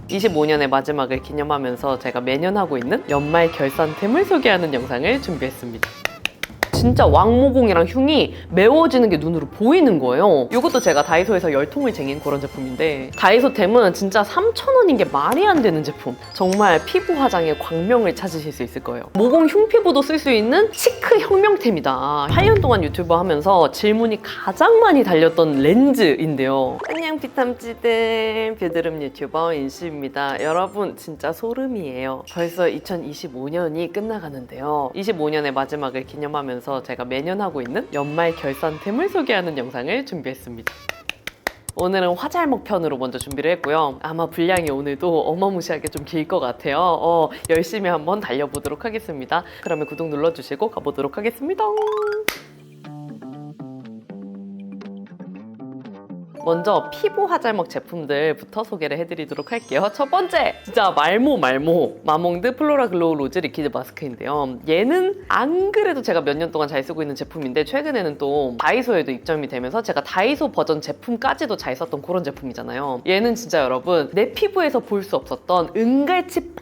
25년의 마지막을 기념하면서 제가 매년 하고 있는 연말 결산템을 소개하는 영상을 준비했습니다. 진짜 왕모공이랑 흉이 메워지는 게 눈으로 보이는 거예요. 이것도 제가 다이소에서 열통을 쟁인 그런 제품인데, 다이소템은 진짜 3,000원인 게 말이 안 되는 제품. 정말 피부 화장의 광명을 찾으실 수 있을 거예요. 모공 흉 피부도 쓸 수 있는 시크 혁명템이다. 8년 동안 유튜버 하면서 질문이 가장 많이 달렸던 렌즈인데요. 안녕 피탐찌들, 뷰드름 유튜버 인수입니다. 여러분 진짜 소름이에요. 벌써 2025년이 끝나가는데요. 25년의 마지막을 기념하면서 제가 매년 하고 있는 연말 결산템을 소개하는 영상을 준비했습니다. 오늘은 화잘먹 편으로 먼저 준비를 했고요. 아마 분량이 오늘도 어마무시하게 좀 길 것 같아요. 열심히 한번 달려보도록 하겠습니다. 그러면 구독 눌러주시고 가보도록 하겠습니다. 먼저 피부 화잘먹 제품들부터 소개를 해드리도록 할게요. 첫 번째, 진짜 말모 마몽드 플로라 글로우 로즈 리퀴드 마스크인데요. 얘는 안 그래도 제가 몇 년 동안 잘 쓰고 있는 제품인데, 최근에는 또 다이소에도 입점이 되면서 제가 다이소 버전 제품까지도 잘 썼던 그런 제품이잖아요. 얘는 진짜 여러분, 내 피부에서 볼 수 없었던 은갈치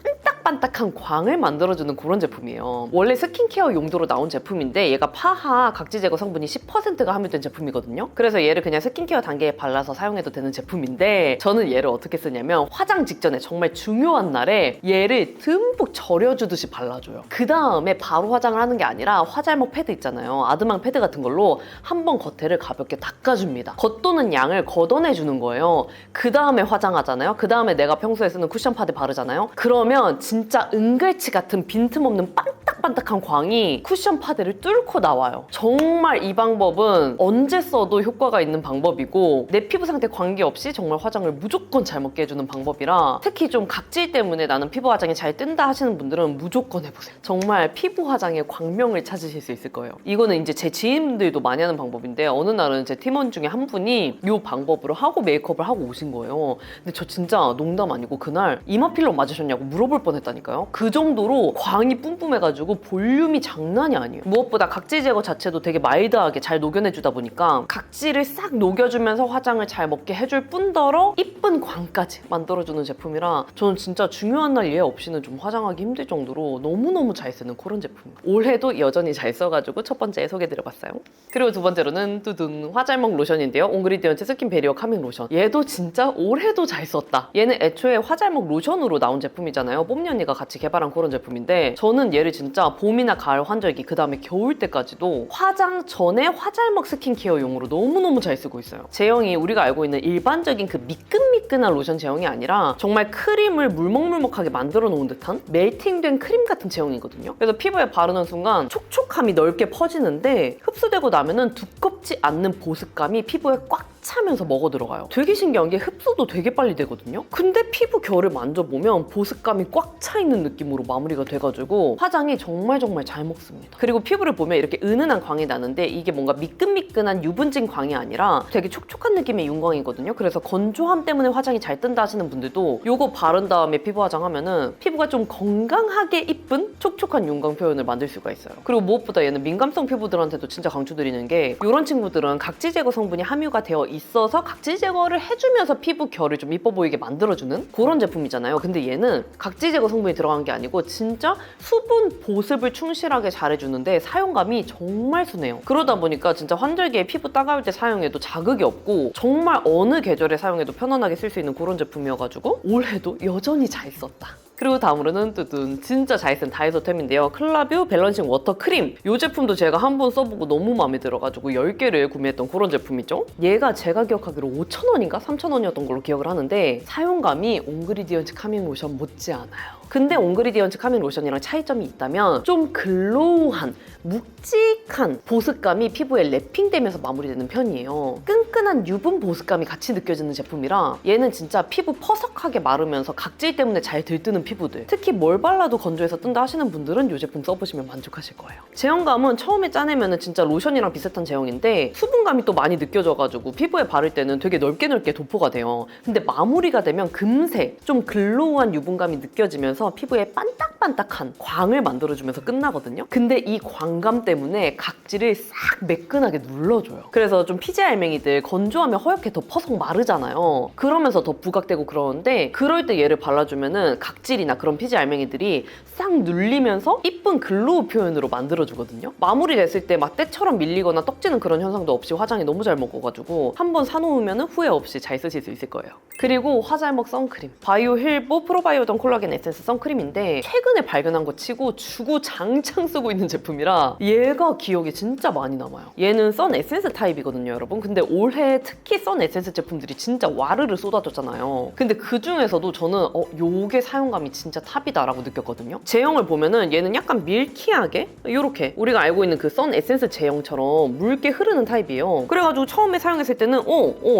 반딱반딱한 광을 만들어주는 그런 제품이에요. 원래 스킨케어 용도로 나온 제품인데, 얘가 파하 각질 제거 성분이 10%가 함유된 제품이거든요. 그래서 얘를 그냥 스킨케어 단계에 발라서 사용해도 되는 제품인데, 저는 얘를 어떻게 쓰냐면 화장 직전에 정말 중요한 날에 얘를 듬뿍 절여주듯이 발라줘요. 그 다음에 바로 화장을 하는 게 아니라 화잘먹 패드 있잖아요. 아드망 패드 같은 걸로 한번 겉에를 가볍게 닦아줍니다. 겉도는 양을 걷어내주는 거예요. 그 다음에 화장하잖아요. 그 다음에 내가 평소에 쓰는 쿠션 파데 바르잖아요. 그러면 진짜 은갈치 같은 빈틈없는 반딱반딱한 광이 쿠션 파데를 뚫고 나와요. 정말 이 방법은 언제 써도 효과가 있는 방법이고, 내 피부 상태 관계없이 정말 화장을 무조건 잘 먹게 해주는 방법이라, 특히 좀 각질 때문에 나는 피부 화장이 잘 뜬다 하시는 분들은 무조건 해보세요. 정말 피부 화장의 광명을 찾으실 수 있을 거예요. 이거는 이제 제 지인들도 많이 하는 방법인데, 어느 날은 제 팀원 중에 한 분이 이 방법으로 하고 메이크업을 하고 오신 거예요. 근데 저 진짜 농담 아니고 그날 이마 필러 맞으셨냐고 물어볼 뻔했다니까요. 그 정도로 광이 뿜뿜해가지고 볼륨이 장난이 아니에요. 무엇보다 각질 제거 자체도 되게 마일드하게 잘 녹여내주다 보니까 각질을 싹 녹여주면서 화장을 잘 먹게 해줄 뿐더러 이쁜 광까지 만들어주는 제품이라, 저는 진짜 중요한 날 얘 없이는 좀 화장하기 힘들 정도로 너무너무 잘 쓰는 그런 제품이에요. 올해도 여전히 잘 써가지고 첫 번째 소개해드려봤어요. 그리고 두 번째로는 뚜둔 화잘먹 로션인데요. 옹그리디언트 스킨 베리어 카밍 로션. 얘도 진짜 올해도 잘 썼다. 얘는 애초에 화잘먹 로션으로 나온 제품이잖아요. 뽐니 언니가 같이 개발한 그런 제품인데, 저는 얘를 진짜 봄이나 가을 환절기, 그 다음에 겨울 때까지도 화장 전에 화잘먹 스킨케어용으로 너무너무 잘 쓰고 있어요. 제형이 우리가 알고 있는 일반적인 그 미끈미끈한 로션 제형이 아니라 정말 크림을 물먹물먹하게 만들어 놓은 듯한 멜팅된 크림 같은 제형이거든요. 그래서 피부에 바르는 순간 촉촉함이 넓게 퍼지는데, 흡수되고 나면은 두껍지 않는 보습감이 피부에 꽉 차면서 먹어 들어가요. 되게 신기한 게 흡수도 되게 빨리 되거든요. 근데 피부 결을 만져보면 보습감이 꽉 차 있는 느낌으로 마무리가 돼가지고 화장이 정말 잘 먹습니다. 그리고 피부를 보면 이렇게 은은한 광이 나는데, 이게 뭔가 미끈미끈한 유분진 광이 아니라 되게 촉촉한 느낌의 윤광이거든요. 그래서 건조함 때문에 화장이 잘 뜬다 하시는 분들도 이거 바른 다음에 피부 화장하면은 피부가 좀 건강하게 이쁜 촉촉한 윤광 표현을 만들 수가 있어요. 그리고 무엇보다 얘는 민감성 피부들한테도 진짜 강추드리는 게, 이런 친구들은 각질 제거 성분이 함유가 되어 있어서 각질 제거를 해주면서 피부 결을 좀 이뻐 보이게 만들어주는 그런 제품이잖아요. 근데 얘는 각질 제거 성분이 들어간 게 아니고 진짜 수분 보습을 충실하게 잘해주는데 사용감이 정말 순해요. 그러다 보니까 진짜 환절기에 피부 따가울 때 사용해도 자극이 없고, 정말 어느 계절에 사용해도 편안하게 쓸 수 있는 그런 제품이어가지고 올해도 여전히 잘 썼다. 그리고 다음으로는 뚜둔 진짜 잘 쓴 다이소템인데요. 클라뷰 밸런싱 워터 크림. 이 제품도 제가 한번 써보고 너무 마음에 들어가지고 10개를 구매했던 그런 제품이죠. 얘가 제가 기억하기로 5,000원인가 3,000원이었던 걸로 기억을 하는데, 사용감이 옹그리디언트 카밍 로션 못지않아요. 근데 옹그리디언트 카밍 로션이랑 차이점이 있다면, 좀 글로우한 묵직한 보습감이 피부에 랩핑되면서 마무리되는 편이에요. 끈끈한 유분 보습감이 같이 느껴지는 제품이라, 얘는 진짜 피부 퍼석하게 마르면서 각질 때문에 잘 들뜨는 피부들, 특히 뭘 발라도 건조해서 뜬다 하시는 분들은 이 제품 써보시면 만족하실 거예요. 제형감은 처음에 짜내면 진짜 로션이랑 비슷한 제형인데 수분감이 또 많이 느껴져가지고 피부에 바를 때는 되게 넓게 도포가 돼요. 근데 마무리가 되면 금세 좀 글로우한 유분감이 느껴지면서 피부에 반딱반딱한 광을 만들어주면서 끝나거든요. 근데 이 광감 때문에 각질을 싹 매끈하게 눌러줘요. 그래서 좀 피지 알맹이들 건조하면 허옇게 더 퍼석 마르잖아요. 그러면서 더 부각되고 그러는데 그럴 때 얘를 발라주면은 각질이나 그런 피지 알맹이들이 싹 눌리면서 이쁜 글로우 표현으로 만들어주거든요. 마무리 됐을 때 막 때처럼 밀리거나 떡지는 그런 현상도 없이 화장이 너무 잘 먹어가지고 한번 사놓으면 후회 없이 잘 쓰실 수 있을 거예요. 그리고 화잘먹 선크림, 바이오 힐보 프로바이오던 콜라겐 에센스 선크림인데 최근에 발견한 거 치고 주구장창 쓰고 있는 제품이라 얘가 기억에 진짜 많이 남아요. 얘는 선 에센스 타입이거든요, 여러분. 근데 올해 특히 선 에센스 제품들이 진짜 와르르 쏟아졌잖아요. 근데 그 중에서도 저는 요게 사용감이 진짜 탑이다라고 느꼈거든요. 제형을 보면은 얘는 약간 밀키하게 이렇게 우리가 알고 있는 그 선 에센스 제형처럼 묽게 흐르는 타입이에요. 그래가지고 처음에 사용했을 때는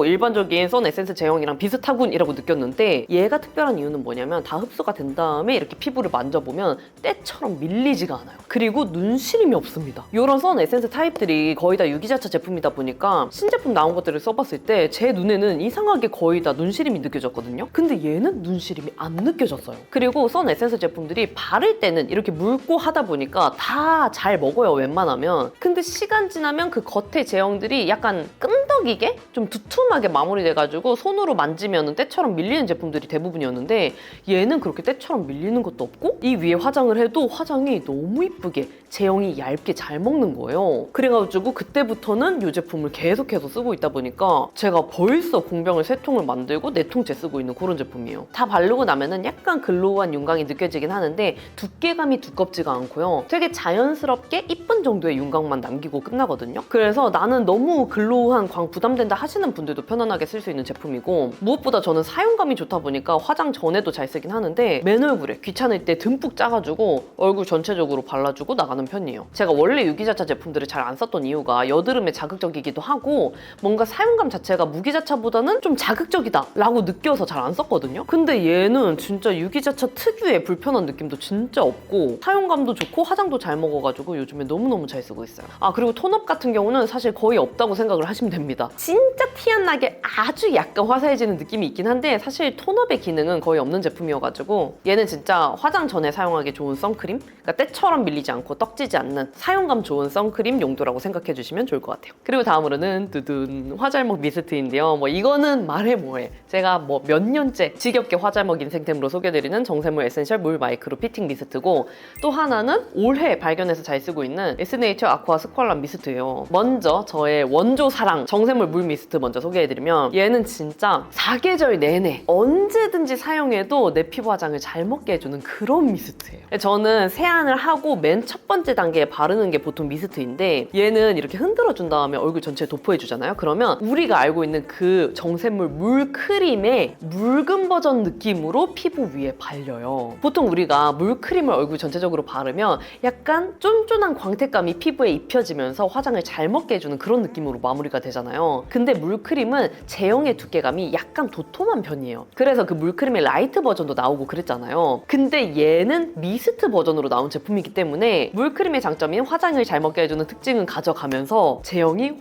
일반적인 선 에센스 제형이랑 비슷하군이라고 느꼈는데 얘가 특별한 이유는 뭐냐면 다 흡수가 된 다음에 이렇게 피부를 만져보면 때처럼 밀리지가 않아요. 그리고 눈시림이 없습니다. 이런 선 에센스 타입들이 거의 다 유기자차 제품이다 보니까 신제품 나온 것들을 써봤을 때 제 눈에는 이상하게 거의 다 눈시림이 느껴졌거든요. 근데 얘는 눈시림이 안 느껴졌어요. 그리고 선 에센스 제품들이 바를 때는 이렇게 묽고 하다 보니까 다 잘 먹어요, 웬만하면. 근데 시간 지나면 그 겉에 제형들이 약간 끈덕이게 좀 두툼하게 마무리돼가지고 손으로 만지면 때처럼 밀리는 제품들이 대부분이었는데 얘는 그렇게 때처럼 밀리는 것도 없고 이 위에 화장을 해도 화장이 너무 이쁘게 제형이 얇게 잘 먹는 거예요. 그래가지고 그때부터는 이 제품을 계속해서 쓰고 있다 보니까 제가 벌써 공병을 3통을 만들고 4통째 쓰고 있는 그런 제품이에요. 다 바르고 나면은 약간 글로우한 윤광이 느껴지긴 하는데 두께감이 두껍지가 않고요. 되게 자연스럽게 이쁜 정도의 윤광만 남기고 끝나거든요. 그래서 나는 너무 글로우한 광 부담된다 하시는 분들도 편안하게 쓸 수 있는 제품이고 무엇보다 저는 사용감이 좋다 보니까 화장 전에도 잘 쓰긴 하는데 맨 얼굴에 귀찮을 때 듬뿍 짜가지고 얼굴 전체적으로 발라주고 나가는 편이에요. 제가 원래 유기자차 제품들을 잘 안 썼던 이유가 여드름에 자극적이기도 하고 뭔가 사용감 자체가 무기자차보다는 좀 자극적이다 라고 느껴서 잘 안 썼거든요. 근데 얘는 진짜 유기자차 특유의 불편한 느낌도 진짜 없고 사용감도 좋고 화장도 잘 먹어가지고 요즘에 너무너무 잘 쓰고 있어요. 그리고 톤업 같은 경우는 사실 거의 없다고 생각을 하시면 됩니다. 진짜 티 안 나게 아주 약간 화사해지는 느낌이 있긴 한데 사실 톤업의 기능은 거의 없는 제품이어가지고 얘는 진짜 화장 전에 사용하기 좋은 선크림? 그러니까 때처럼 밀리지 않고 떡지지 않는 사용감 좋은 선크림 용도라고 생각해 주시면 좋을 것 같아요. 그리고 다음으로는 두둔 화잘먹 미스트인데요. 이거는 말해 뭐해. 제가 몇 년째 지겹게 화잘먹 인생템으로 소개드리는 정샘물 에센셜 물 마이크로 피팅 미스트고 또 하나는 올해 발견해서 잘 쓰고 있는 에스네이처 아쿠아 스퀄람 미스트예요. 먼저 저의 원조 사랑 정샘물 물 미스트 먼저 소개해드리면 얘는 진짜 사계절 내내 언제든지 사용해도 내 피부 화장을 잘 먹게 해주는 그런 미스트예요. 저는 세안을 하고 맨 첫 번째 단계에 바르는 게 보통 미스트인데 얘는 이렇게 흔들어준 다음에 얼굴 전체에 도포해주잖아요. 그러면 우리가 알고 있는 그 정샘물 물크림의 묽은 버전 느낌으로 피부 위에 발려요. 보통 우리가 물크림을 얼굴 전체적으로 바르면 약간 쫀쫀한 광택감이 피부에 입혀지면서 화장을 잘 먹게 해주는 그런 느낌으로 마무리가 되잖아요. 근데 물크림은 제형의 두께감이 약간 도톰한 편이에요. 그래서 그 물크림의 라이트 버전도 나오고 그랬잖아요. 근데 얘는 미스트 버전으로 나온 제품이기 때문에 물크림의 장점인 화장을 잘 먹게 해주는 특징은 가져가면서 제형이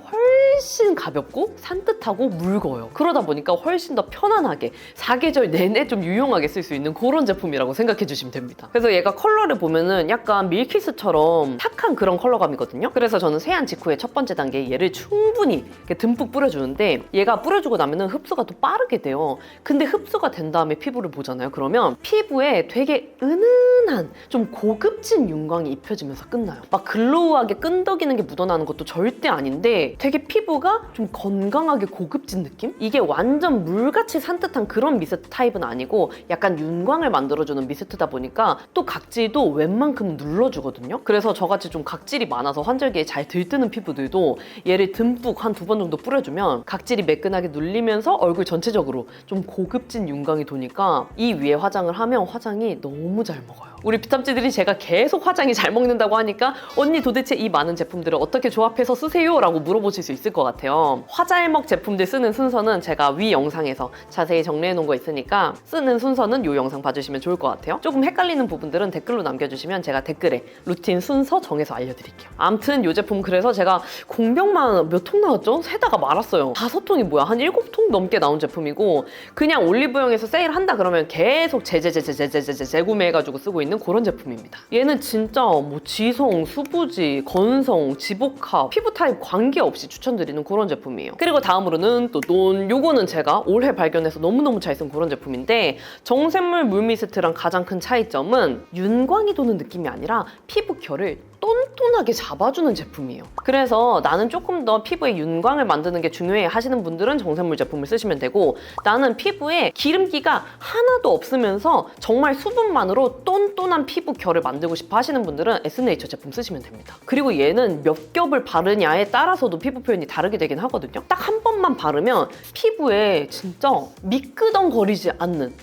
훨씬 가볍고 산뜻하고 묽어요. 그러다 보니까 훨씬 더 편안하게 사계절 내내 좀 유용하게 쓸 수 있는 그런 제품이라고 생각해 주시면 됩니다. 그래서 얘가 컬러를 보면은 약간 밀키스처럼 탁한 그런 컬러감이거든요. 그래서 저는 세안 직후에 첫 번째 단계에 얘를 충분히 이렇게 듬뿍 뿌려주는데 얘가 뿌려주고 나면은 흡수가 더 빠르게 돼요. 근데 흡수가 된 다음에 피부를 보잖아요. 그러면 피부에 되게 은은한 좀 고급진 윤광이 입혀지면서 끝나요. 막 글로우하게 끈덕이는 게 묻어나는 것도 절대 아닌데 되게 피부가 좀 건강하게 고급진 느낌? 이게 완전 물같이 산뜻한 그런 미스트 타입은 아니고 약간 윤광을 만들어주는 미스트다 보니까 또 각질도 웬만큼 눌러주거든요. 그래서 저같이 좀 각질이 많아서 환절기에 잘 들뜨는 피부들도 얘를 듬뿍 한 2번 정도 뿌려주면 각질이 매끈하게 눌리면서 얼굴 전체적으로 좀 고급진 윤광이 도니까 이 위에 화장을 하면 화장이 너무 잘 먹어요. 우리 비탐찌들이 제가 계속 화장이 잘 먹는다고 하니까 언니 도대체 이 많은 제품들을 어떻게 조합해서 쓰세요? 라고 물어보실 수 있을 것 같아요. 화잘먹 제품들 쓰는 순서는 제가 위 영상에서 자세히 정리해 놓은 거 있으니까 쓰는 순서는 이 영상 봐주시면 좋을 것 같아요. 조금 헷갈리는 부분들은 댓글로 남겨주시면 제가 댓글에 루틴 순서 정해서 알려드릴게요. 아무튼 이 제품 그래서 제가 공병만 몇 통 나왔죠? 세다가 말았어요. 5통이 뭐야? 한 7통 넘게 나온 제품이고 그냥 올리브영에서 세일한다 그러면 계속 재구매해가지고 쓰고 있는 그런 제품입니다. 얘는 진짜 뭐 지성, 수부지, 건성, 지복합, 피부 타입 관계없이 추천드리는 그런 제품이에요. 그리고 다음으로는 또 요거는 제가 올해 발견해서 너무너무 잘 쓴 그런 제품인데 정샘물 물미스트랑 가장 큰 차이점은 윤광이 도는 느낌이 아니라 피부 결을 똔똔하게 잡아주는 제품이에요. 그래서 나는 조금 더 피부에 윤광을 만드는 게 중요해 하시는 분들은 정샘물 제품을 쓰시면 되고 나는 피부에 기름기가 하나도 없으면서 정말 수분만으로 똔똔한 피부 결을 만들고 싶어 하시는 분들은 에스네이처 제품 쓰시면 됩니다. 그리고 얘는 몇 겹을 바르냐에 따라서도 피부 표현이 다르게 되긴 하거든요. 딱 한 번만 바르면 피부에 진짜 미끄덩거리지 않는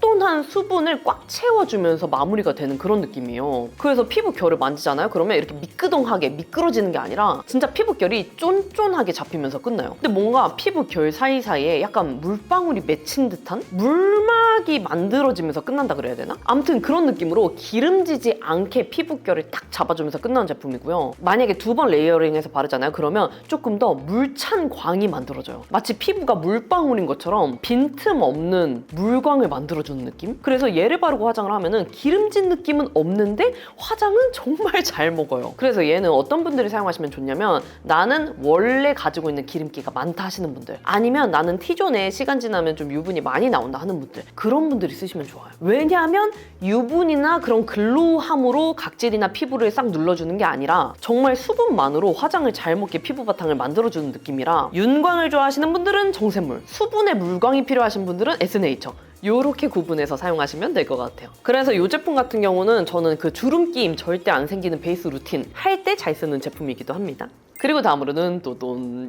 똔똔한 수분을 꽉 채워주면서 마무리가 되는 그런 느낌이에요. 그래서 피부 결을 만지잖아요. 그러면 이렇게 미끄덩하게 미끄러지는 게 아니라 진짜 피부 결이 쫀쫀하게 잡히면서 끝나요. 근데 뭔가 피부 결 사이사이에 약간 물방울이 맺힌 듯한 물막이 만들어지면서 끝난다 그래야 되나? 아무튼 그런 느낌으로 기름지지 않게 피부 결을 딱 잡아주면서 끝나는 제품이고요. 만약에 2번 레이어링해서 바르잖아요. 그러면 조금 더 물찬 광이 만들어져요. 마치 피부가 물방울인 것처럼 빈틈 없는 물광을 만들어주는 느낌? 그래서 얘를 바르고 화장을 하면은 기름진 느낌은 없는데 화장은 정말 잘 먹어요. 그래서 얘는 어떤 분들이 사용하시면 좋냐면 나는 원래 가지고 있는 기름기가 많다 하시는 분들 아니면 나는 T존에 시간 지나면 좀 유분이 많이 나온다 하는 분들 그런 분들이 쓰시면 좋아요. 왜냐하면 유분이나 그런 글로우함으로 각질이나 피부를 싹 눌러주는 게 아니라 정말 수분만으로 화장을 잘 먹게 피부 바탕을 만들어주는 느낌이라 윤광을 좋아하시는 분들은 정샘물, 수분의 물광이 필요하신 분들은 에스네이처 요렇게 구분해서 사용하시면 될 것 같아요. 그래서 이 제품 같은 경우는 저는 그 주름 끼임 절대 안 생기는 베이스 루틴 할 때 잘 쓰는 제품이기도 합니다. 그리고 다음으로는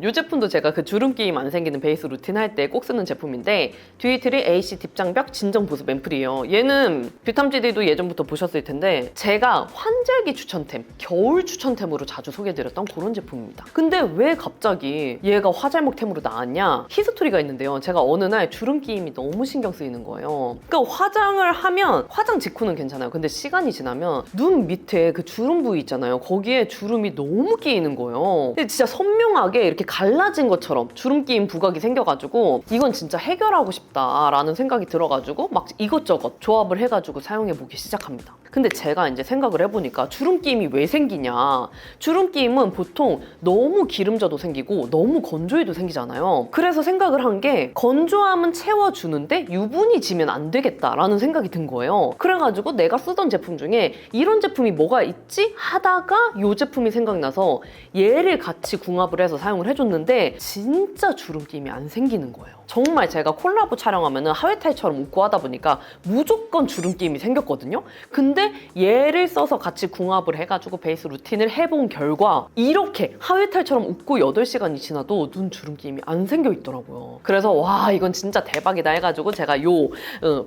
이 제품도 제가 그 주름 끼임 안 생기는 베이스 루틴 할 때 꼭 쓰는 제품인데 듀이트리 AC 딥장벽 진정 보습 앰플이에요. 얘는 뷰탐지디도 예전부터 보셨을 텐데 제가 환절기 추천템, 겨울 추천템으로 자주 소개드렸던 그런 제품입니다. 근데 왜 갑자기 얘가 화잘먹템으로 나왔냐? 히스토리가 있는데요. 제가 어느 날 주름 끼임이 너무 신경 쓰이는 거예요. 그러니까 화장을 하면 화장 직후는 괜찮아요. 근데 시간이 지나면 눈 밑에 그 주름 부위 있잖아요. 거기에 주름이 너무 끼이는 거예요. 근데 진짜 선명하게 이렇게 갈라진 것처럼 주름 끼임 부각이 생겨가지고 이건 진짜 해결하고 싶다라는 생각이 들어가지고 막 이것저것 조합을 해가지고 사용해보기 시작합니다. 근데 제가 이제 생각을 해보니까 주름 끼임이 왜 생기냐? 주름 끼임은 보통 너무 기름져도 생기고 너무 건조해도 생기잖아요. 그래서 생각을 한 게 건조함은 채워주는데 유분이 지면 안 되겠다라는 생각이 든 거예요. 그래가지고 내가 쓰던 제품 중에 이런 제품이 뭐가 있지? 하다가 이 제품이 생각나서 얘를 같이 궁합을 해서 사용을 해줬는데 진짜 주름 끼임이 안 생기는 거예요. 정말 제가 콜라보 촬영하면은 하회탈처럼 웃고 하다 보니까 무조건 주름 끼임이 생겼거든요. 근데 얘를 써서 같이 궁합을 해가지고 베이스 루틴을 해본 결과 이렇게 하회탈처럼 웃고 8시간이 지나도 눈 주름 끼임이 안 생겨 있더라고요. 그래서 와 이건 진짜 대박이다 해가지고 제가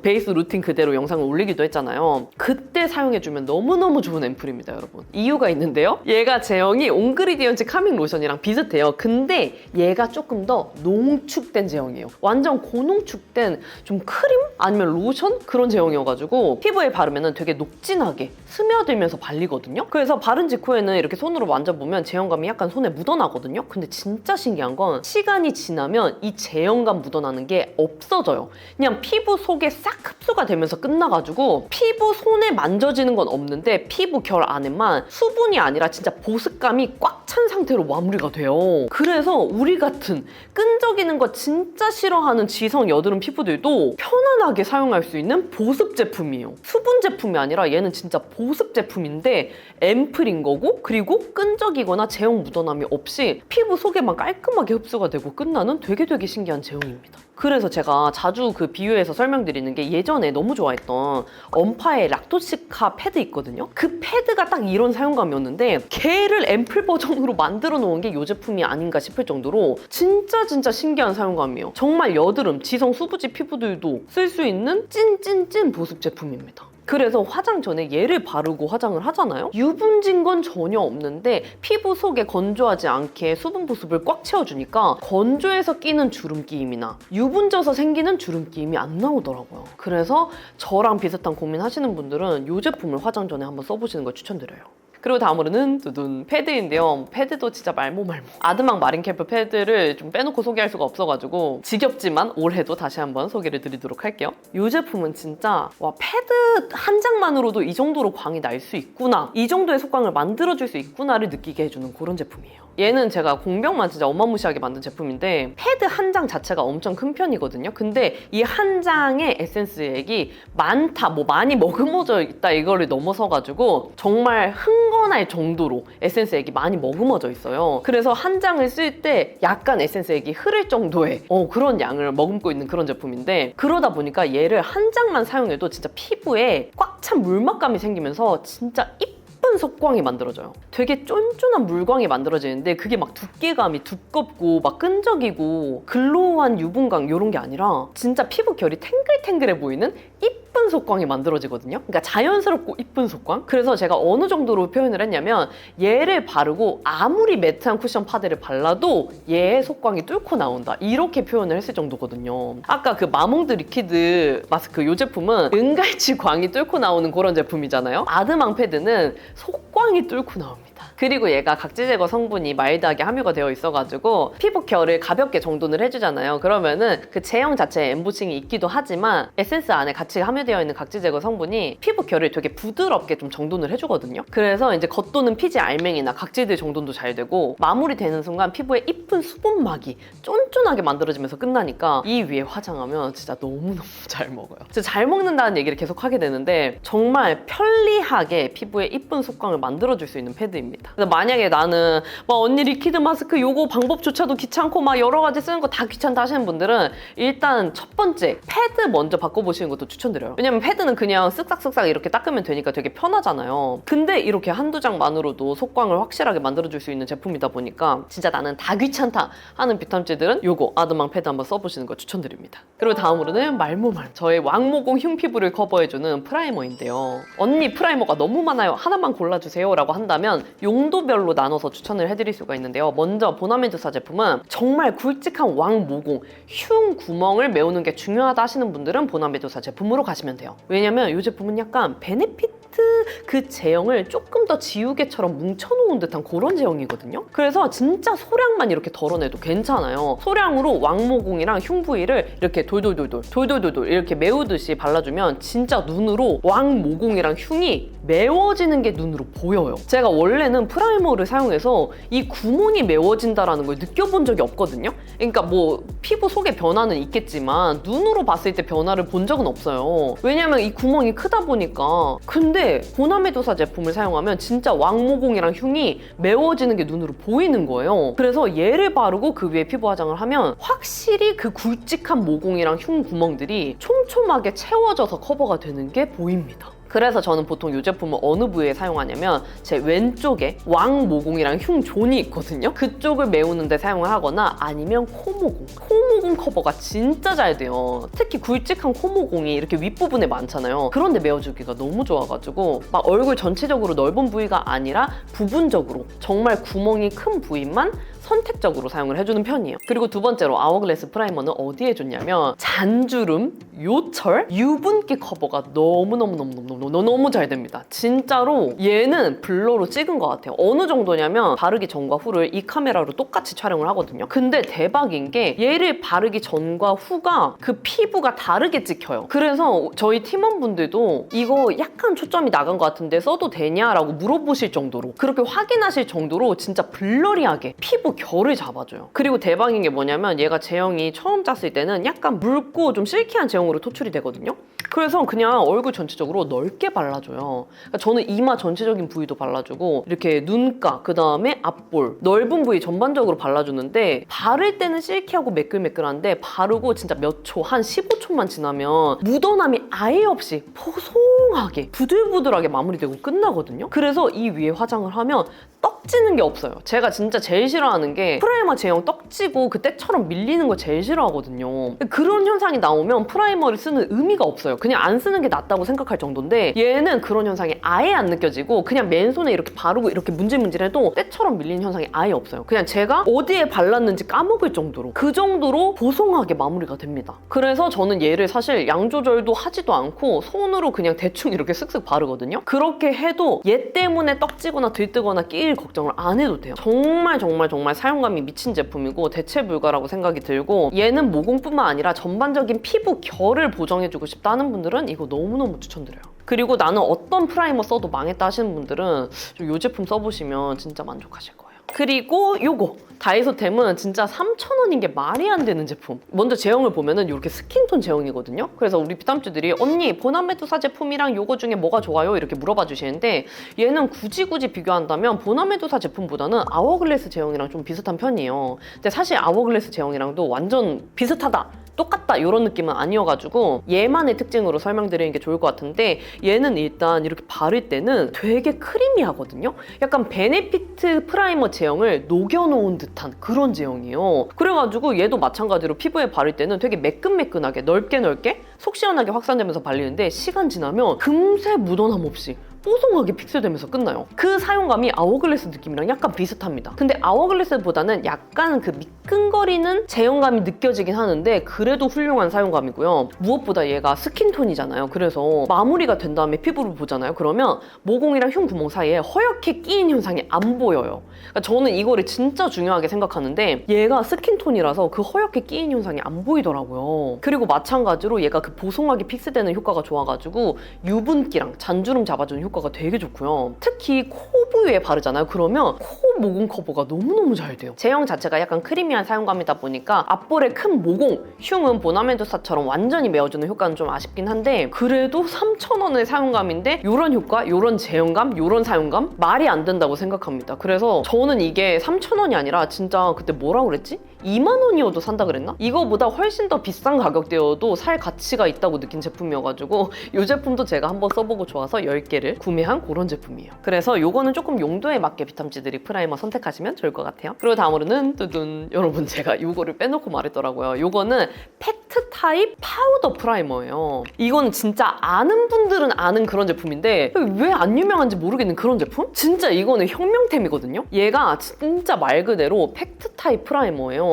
베이스 루틴 그대로 영상을 올리기도 했잖아요. 그때 사용해주면 너무너무 좋은 앰플입니다, 여러분. 이유가 있는데요. 얘가 제형이 옹그리디언츠 카밍 로션이랑 비슷해요. 근데 얘가 조금 더 농축된 제형이에요. 완전 고농축된 좀 크림? 아니면 로션? 그런 제형이어가지고 피부에 바르면 되게 녹진하게 스며들면서 발리거든요. 그래서 바른 직후에는 이렇게 손으로 만져보면 제형감이 약간 손에 묻어나거든요. 근데 진짜 신기한 건 시간이 지나면 이 제형감 묻어나는 게 없어져요. 그냥 피부 속에 싹 흡수가 되면서 끝나가지고 피부 손에 만져지는 건 없는데 피부 결 안에만 수분이 아니라 진짜 보습감이 꽉 찬 상태로 마무리가 돼요. 그래서 우리 같은 끈적이는 거 진짜 싫어하는 지성 여드름 피부들도 편안하게 사용할 수 있는 보습 제품이에요. 수분 제품이 아니라 얘는 진짜 보습 제품인데 앰플인 거고 그리고 끈적이거나 제형 묻어남이 없이 피부 속에만 깔끔하게 흡수가 되고 끝나는 되게 신기한 제형입니다. 그래서 제가 자주 그 비유해서 설명드리는 게 예전에 너무 좋아했던 언파의 락토시카 패드 있거든요. 그 패드가 딱 이런 사용감이었는데 걔를 앰플 버전으로 만들어 놓은 게 이 제품이 아닌가 싶을 정도로 진짜 신기한 사용감이에요. 정말 여드름, 지성 수부지 피부들도 쓸 수 있는 찐 보습 제품입니다. 그래서 화장 전에 얘를 바르고 화장을 하잖아요? 유분진 건 전혀 없는데 피부 속에 건조하지 않게 수분 보습을 꽉 채워주니까 건조해서 끼는 주름끼임이나 유분져서 생기는 주름끼임이 안 나오더라고요. 그래서 저랑 비슷한 고민 하시는 분들은 이 제품을 화장 전에 한번 써보시는 걸 추천드려요. 그리고 다음으로는 두둔 패드인데요. 패드도 진짜 말모. 아드망 마린캠프 패드를 좀 빼놓고 소개할 수가 없어가지고 지겹지만 올해도 다시 한번 소개를 드리도록 할게요. 이 제품은 진짜 와, 패드 한 장만으로도 이 정도로 광이 날 수 있구나, 이 정도의 속광을 만들어줄 수 있구나를 느끼게 해주는 그런 제품이에요. 얘는 제가 공병만 진짜 어마무시하게 만든 제품인데 패드 한 장 자체가 엄청 큰 편이거든요. 근데 이 한 장의 에센스액이 많다, 뭐 많이 머금어져 있다 이거를 넘어서가지고 정말 흥건할 정도로 에센스액이 많이 머금어져 있어요. 그래서 한 장을 쓸 때 약간 에센스액이 흐를 정도의 그런 양을 머금고 있는 그런 제품인데, 그러다 보니까 얘를 한 장만 사용해도 진짜 피부에 꽉 찬 물막감이 생기면서 진짜 예쁜 속광이 만들어져요. 되게 쫀쫀한 물광이 만들어지는데 그게 막 두께감이 두껍고 막 끈적이고 글로우한 유분광 이런 게 아니라 진짜 피부 결이 탱글탱글해 보이는 이쁜 속광이 만들어지거든요. 그러니까 자연스럽고 이쁜 속광? 그래서 제가 어느 정도로 표현을 했냐면 얘를 바르고 아무리 매트한 쿠션 파데를 발라도 얘의 속광이 뚫고 나온다, 이렇게 표현을 했을 정도거든요. 아까 그 마몽드 리퀴드 마스크 이 제품은 은갈치 광이 뚫고 나오는 그런 제품이잖아요. 아드망 패드는 속광이 뚫고 나옵니다. 그리고 얘가 각질 제거 성분이 마일드하게 함유가 되어 있어가지고 피부 결을 가볍게 정돈을 해주잖아요. 그러면은 그 제형 자체에 엠보싱이 있기도 하지만 에센스 안에 같이 함유되어 있는 각질 제거 성분이 피부 결을 되게 부드럽게 좀 정돈을 해주거든요. 그래서 이제 겉도는 피지 알맹이나 각질들 정돈도 잘 되고 마무리되는 순간 피부에 이쁜 수분막이 쫀쫀하게 만들어지면서 끝나니까 이 위에 화장하면 진짜 너무너무 잘 먹어요. 진짜 잘 먹는다는 얘기를 계속 하게 되는데 정말 편리하게 피부에 이쁜 속광을 만들어줄 수 있는 패드입니다. 그래서 만약에 나는 막 언니 리퀴드 마스크 요거 방법조차도 귀찮고 막 여러 가지 쓰는 거 다 귀찮다 하시는 분들은 일단 첫 번째 패드 먼저 바꿔보시는 것도 추천드려요. 왜냐면 패드는 그냥 쓱싹쓱싹 이렇게 닦으면 되니까 되게 편하잖아요. 근데 이렇게 한두 장만으로도 속광을 확실하게 만들어줄 수 있는 제품이다 보니까 진짜 나는 다 귀찮다 하는 뷰탐지들은 요거 아드망 패드 한번 써보시는 걸 추천드립니다. 그리고 다음으로는 말모말, 저의 왕모공 흉 피부를 커버해주는 프라이머인데요. 언니 프라이머가 너무 많아요, 하나만 골라주세요 라고 한다면 용도별로 나눠서 추천을 해드릴 수가 있는데요. 먼저 보나메두사 제품은 정말 굵직한 왕모공, 흉 구멍을 메우는 게 중요하다 하시는 분들은 보나메두사 제품으로 가시면 돼요. 왜냐면 이 제품은 약간 베네피트 그 제형을 조금 더 지우개처럼 뭉쳐놓은 듯한 그런 제형이거든요. 그래서 진짜 소량만 이렇게 덜어내도 괜찮아요. 소량으로 왕모공이랑 흉 부위를 이렇게 돌돌돌돌 이렇게 메우듯이 발라주면 진짜 눈으로 왕모공이랑 흉이 메워지는 게 눈으로 보여요. 제가 원래는 프라이머를 사용해서 이 구멍이 메워진다라는 걸 느껴본 적이 없거든요. 그러니까 뭐 피부 속에 변화는 있겠지만 눈으로 봤을 때 변화를 본 적은 없어요. 왜냐면 이 구멍이 크다 보니까. 근데 보나메두사 제품을 사용하면 진짜 왕모공이랑 흉이 메워지는 게 눈으로 보이는 거예요. 그래서 얘를 바르고 그 위에 피부 화장을 하면 확실히 그 굵직한 모공이랑 흉 구멍들이 촘촘하게 채워져서 커버가 되는 게 보입니다. 그래서 저는 보통 이 제품을 어느 부위에 사용하냐면 제 왼쪽에 왕모공이랑 흉존이 있거든요. 그쪽을 메우는 데 사용을 하거나 아니면 코모공 커버가 진짜 잘 돼요. 특히 굵직한 코모공이 이렇게 윗부분에 많잖아요. 그런데 메워주기가 너무 좋아가지고 막 얼굴 전체적으로 넓은 부위가 아니라 부분적으로 정말 구멍이 큰 부위만 선택적으로 사용을 해주는 편이에요. 그리고 두 번째로 아워글래스 프라이머는 어디에 좋냐면 잔주름, 요철, 유분기 커버가 너무 잘 됩니다. 진짜로 얘는 블러로 찍은 것 같아요. 어느 정도냐면 바르기 전과 후를 이 카메라로 똑같이 촬영을 하거든요. 근데 대박인 게 얘를 바르기 전과 후가 그 피부가 다르게 찍혀요. 그래서 저희 팀원분들도 이거 약간 초점이 나간 것 같은데 써도 되냐라고 물어보실 정도로, 그렇게 확인하실 정도로 진짜 블러리하게 피부 결을 잡아줘요. 그리고 대박인 게 뭐냐면 얘가 제형이 처음 짰을 때는 약간 묽고 좀 실키한 제형으로 토출이 되거든요. 그래서 그냥 얼굴 전체적으로 넓게 발라줘요. 그러니까 저는 이마 전체적인 부위도 발라주고 이렇게 눈가, 그 다음에 앞볼, 넓은 부위 전반적으로 발라주는데 바를 때는 실키하고 매끌매끌한데 바르고 진짜 몇 초, 한 15초만 지나면 묻어남이 아예 없이 포송하게 부들부들하게 마무리되고 끝나거든요. 그래서 이 위에 화장을 하면 떡 떡지는 게 없어요. 제가 진짜 제일 싫어하는 게 프라이머 제형 떡지고 그 때처럼 밀리는 거 제일 싫어하거든요. 그런 현상이 나오면 프라이머를 쓰는 의미가 없어요. 그냥 안 쓰는 게 낫다고 생각할 정도인데 얘는 그런 현상이 아예 안 느껴지고 그냥 맨손에 이렇게 바르고 이렇게 문질문질해도 때처럼 밀리는 현상이 아예 없어요. 그냥 제가 어디에 발랐는지 까먹을 정도로 그 정도로 보송하게 마무리가 됩니다. 그래서 저는 얘를 사실 양 조절도 하지도 않고 손으로 그냥 대충 이렇게 쓱쓱 바르거든요. 그렇게 해도 얘 때문에 떡지거나 들뜨거나 끼일 걱정을 안 해도 돼요. 정말 사용감이 미친 제품이고 대체 불가라고 생각이 들고 얘는 모공뿐만 아니라 전반적인 피부 결을 보정해주고 싶다는 분들은 이거 너무너무 추천드려요. 그리고 나는 어떤 프라이머 써도 망했다 하시는 분들은 이 제품 써보시면 진짜 만족하실 거예요. 그리고 요거 다이소템은 진짜 3,000원인 게 말이 안 되는 제품. 먼저 제형을 보면은 이렇게 스킨톤 제형이거든요. 그래서 우리 비탐주들이 언니 보나메두사 제품이랑 요거 중에 뭐가 좋아요? 이렇게 물어봐 주시는데 얘는 굳이 비교한다면 보나메두사 제품보다는 아워글래스 제형이랑 좀 비슷한 편이에요. 근데 사실 아워글래스 제형이랑도 완전 비슷하다, 똑같다 이런 느낌은 아니어가지고 얘만의 특징으로 설명드리는 게 좋을 것 같은데 얘는 일단 이렇게 바를 때는 되게 크리미하거든요. 약간 베네피트 프라이머 제형을 녹여놓은 듯한 그런 제형이에요. 그래가지고 얘도 마찬가지로 피부에 바를 때는 되게 매끈매끈하게 넓게 속 시원하게 확산되면서 발리는데 시간 지나면 금세 묻어남 없이 뽀송하게 픽셀되면서 끝나요. 그 사용감이 아워글래스 느낌이랑 약간 비슷합니다. 근데 아워글래스보다는 약간 그 미끈거리는 제형감이 느껴지긴 하는데 그래도 훌륭한 사용감이고요. 무엇보다 얘가 스킨톤이잖아요. 그래서 마무리가 된 다음에 피부를 보잖아요. 그러면 모공이랑 흉 구멍 사이에 허옇게 끼인 현상이 안 보여요. 그러니까 저는 이거를 진짜 중요하게 생각하는데 얘가 스킨톤이라서 그 허옇게 끼인 현상이 안 보이더라고요. 그리고 마찬가지로 얘가 그 보송하게 픽스되는 효과가 좋아가지고 유분기랑 잔주름 잡아주는 효과가 되게 좋고요. 특히 코 부위에 바르잖아요. 그러면 코 모공 커버가 너무너무 잘 돼요. 제형 자체가 약간 크리미한 사용감이다 보니까 앞볼의 큰 모공, 흉은 보나메두사처럼 완전히 메워주는 효과는 좀 아쉽긴 한데 그래도 3,000원의 사용감인데 이런 효과, 이런 제형감, 이런 사용감 말이 안 된다고 생각합니다. 그래서 저는 이게 3,000원이 아니라 진짜 그때 뭐라고 그랬지? 2만 원이어도 산다 그랬나? 이거보다 훨씬 더 비싼 가격대여도 살 가치가 있다고 느낀 제품이어가지고 이 제품도 제가 한번 써보고 좋아서 10개를 구매한 그런 제품이에요. 그래서 이거는 조금 용도에 맞게 비탐지들이 프라이머 선택하시면 좋을 것 같아요. 그리고 다음으로는 뚜둔, 여러분 제가 이거를 빼놓고 말했더라고요. 이거는 팩트 타입 파우더 프라이머예요. 이거는 진짜 아는 분들은 아는 그런 제품인데 왜 안 유명한지 모르겠는 그런 제품? 진짜 이거는 혁명템이거든요. 얘가 진짜 말 그대로 팩트 타입 프라이머예요.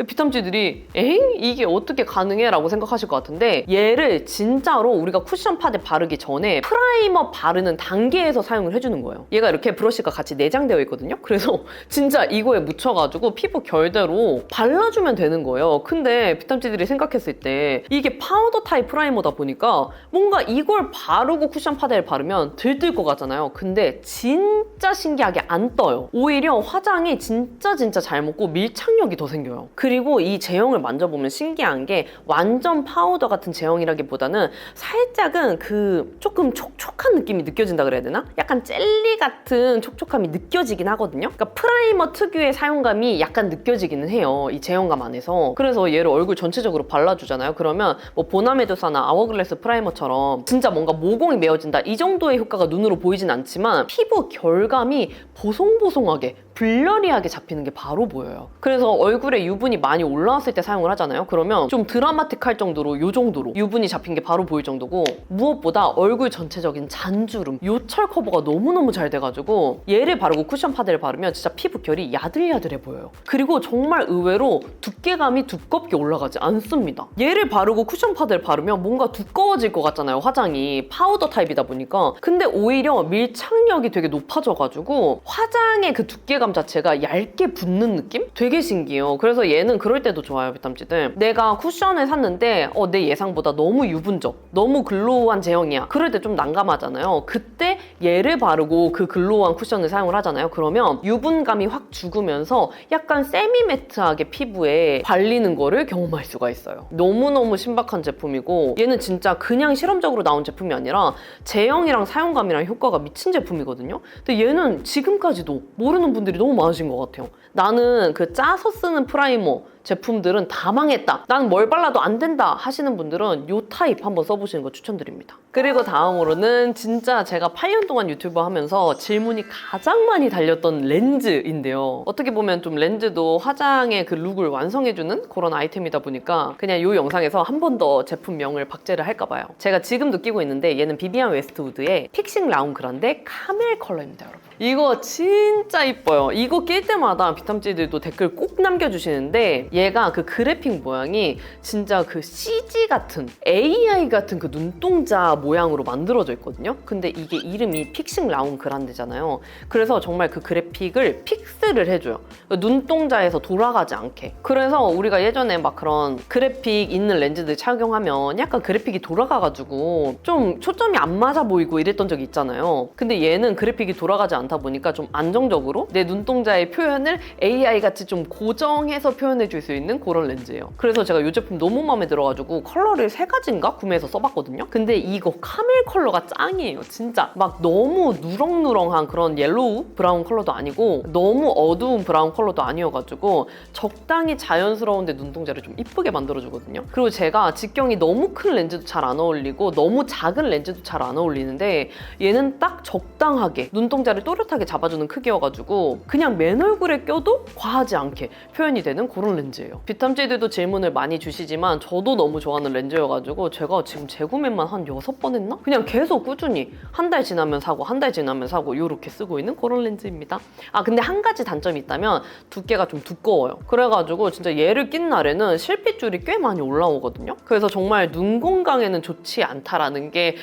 비탐지들이 엥? 이게 어떻게 가능해? 라고 생각하실 것 같은데 얘를 진짜로 우리가 쿠션 파데 바르기 전에 프라이머 바르는 단계에서 사용을 해주는 거예요. 얘가 이렇게 브러쉬가 같이 내장되어 있거든요. 그래서 진짜 이거에 묻혀가지고 피부 결대로 발라주면 되는 거예요. 근데 비탐지들이 생각했을 때 이게 파우더 타입 프라이머다 보니까 뭔가 이걸 바르고 쿠션 파데를 바르면 들뜰 것 같잖아요. 근데 진짜 신기하게 안 떠요. 오히려 화장이 진짜 잘 먹고 밀착력이 더 생겨요. 그리고 이 제형을 만져보면 신기한 게 완전 파우더 같은 제형이라기보다는 살짝은 그 조금 촉촉한 느낌이 느껴진다 그래야 되나? 약간 젤리 같은 촉촉함이 느껴지긴 하거든요. 그러니까 프라이머 특유의 사용감이 약간 느껴지기는 해요. 이 제형감 안에서. 그래서 얘를 얼굴 전체적으로 발라주잖아요. 그러면 뭐 보나메두사나 아워글래스 프라이머처럼 진짜 뭔가 모공이 메워진다 이 정도의 효과가 눈으로 보이진 않지만 피부 결감이 보송보송하게 블러리하게 잡히는 게 바로 보여요. 그래서 얼굴에 유분이 많이 올라왔을 때 사용을 하잖아요. 그러면 좀 드라마틱할 정도로 이 정도로 유분이 잡힌 게 바로 보일 정도고 무엇보다 얼굴 전체적인 잔주름, 요철 커버가 너무너무 잘 돼가지고 얘를 바르고 쿠션 파데를 바르면 진짜 피부 결이 야들야들해 보여요. 그리고 정말 의외로 두께감이 두껍게 올라가지 않습니다. 얘를 바르고 쿠션 파데를 바르면 뭔가 두꺼워질 것 같잖아요. 화장이 파우더 타입이다 보니까. 근데 오히려 밀착력이 되게 높아져가지고 화장의 그 두께감 자체가 얇게 붙는 느낌? 되게 신기해요. 그래서 얘는 그럴 때도 좋아요, 비탐지들. 내가 쿠션을 샀는데 내 예상보다 너무 유분적, 너무 글로우한 제형이야. 그럴 때 좀 난감하잖아요. 그때 얘를 바르고 그 글로우한 쿠션을 사용을 하잖아요. 그러면 유분감이 확 죽으면서 약간 세미매트하게 피부에 발리는 거를 경험할 수가 있어요. 너무너무 신박한 제품이고 얘는 진짜 그냥 실험적으로 나온 제품이 아니라 제형이랑 사용감이랑 효과가 미친 제품이거든요. 근데 얘는 지금까지도 모르는 분들이 너무 많으신 것 같아요. 나는 그 짜서 쓰는 프라이머 제품들은 다 망했다, 난 뭘 발라도 안 된다 하시는 분들은 이 타입 한번 써보시는 거 추천드립니다. 그리고 다음으로는 진짜 제가 8년 동안 유튜버 하면서 질문이 가장 많이 달렸던 렌즈인데요. 어떻게 보면 좀 렌즈도 화장의 그 룩을 완성해주는 그런 아이템이다 보니까 그냥 이 영상에서 한 번 더 제품명을 박제를 할까 봐요. 제가 지금도 끼고 있는데 얘는 비비안 웨스트우드의 픽싱 라운 그란데 카멜 컬러입니다, 여러분. 이거 진짜 이뻐요. 이거 낄 때마다 비탐찌들도 댓글 꼭 남겨주시는데 얘가 그 그래픽 모양이 진짜 그 CG 같은 AI 같은 그 눈동자 모양으로 만들어져 있거든요. 근데 이게 이름이 픽싱 라운 그란데잖아요. 그래서 정말 그 그래픽을 픽스를 해줘요. 눈동자에서 돌아가지 않게. 그래서 우리가 예전에 막 그런 그래픽 있는 렌즈들 착용하면 약간 그래픽이 돌아가가지고 좀 초점이 안 맞아 보이고 이랬던 적이 있잖아요. 근데 얘는 그래픽이 돌아가지 않다 보니까 좀 안정적으로 내 눈동자의 표현을 AI 같이 좀 고정해서 표현해줄 수 있는 그런 렌즈예요. 그래서 제가 이 제품 너무 마음에 들어가지고 컬러를 3가지인가 구매해서 써봤거든요. 근데 이거 카멜 컬러가 짱이에요. 진짜 막 너무 누렁누렁한 그런 옐로우 브라운 컬러도 아니고 너무 어두운 브라운 컬러도 아니어가지고 적당히 자연스러운데 눈동자를 좀 이쁘게 만들어주거든요. 그리고 제가 직경이 너무 큰 렌즈도 잘 안 어울리고 너무 작은 렌즈도 잘 안 어울리는데 얘는 딱 적당하게 눈동자를 또렷하게 잡아주는 크기여가지고 그냥 맨 얼굴에 껴도 과하지 않게 표현이 되는 그런 렌즈예요. 비탐찌들도 질문을 많이 주시지만 저도 너무 좋아하는 렌즈여가지고 제가 지금 재구매만 한 6번 했나? 그냥 계속 꾸준히 한 달 지나면 사고 한 달 지나면 사고 이렇게 쓰고 있는 그런 렌즈입니다. 아 근데 한 가지 단점이 있다면 두께가 좀 두꺼워요. 그래가지고 진짜 얘를 낀 날에는 실핏줄이 꽤 많이 올라오거든요. 그래서 정말 눈 건강에는 좋지 않다라는 게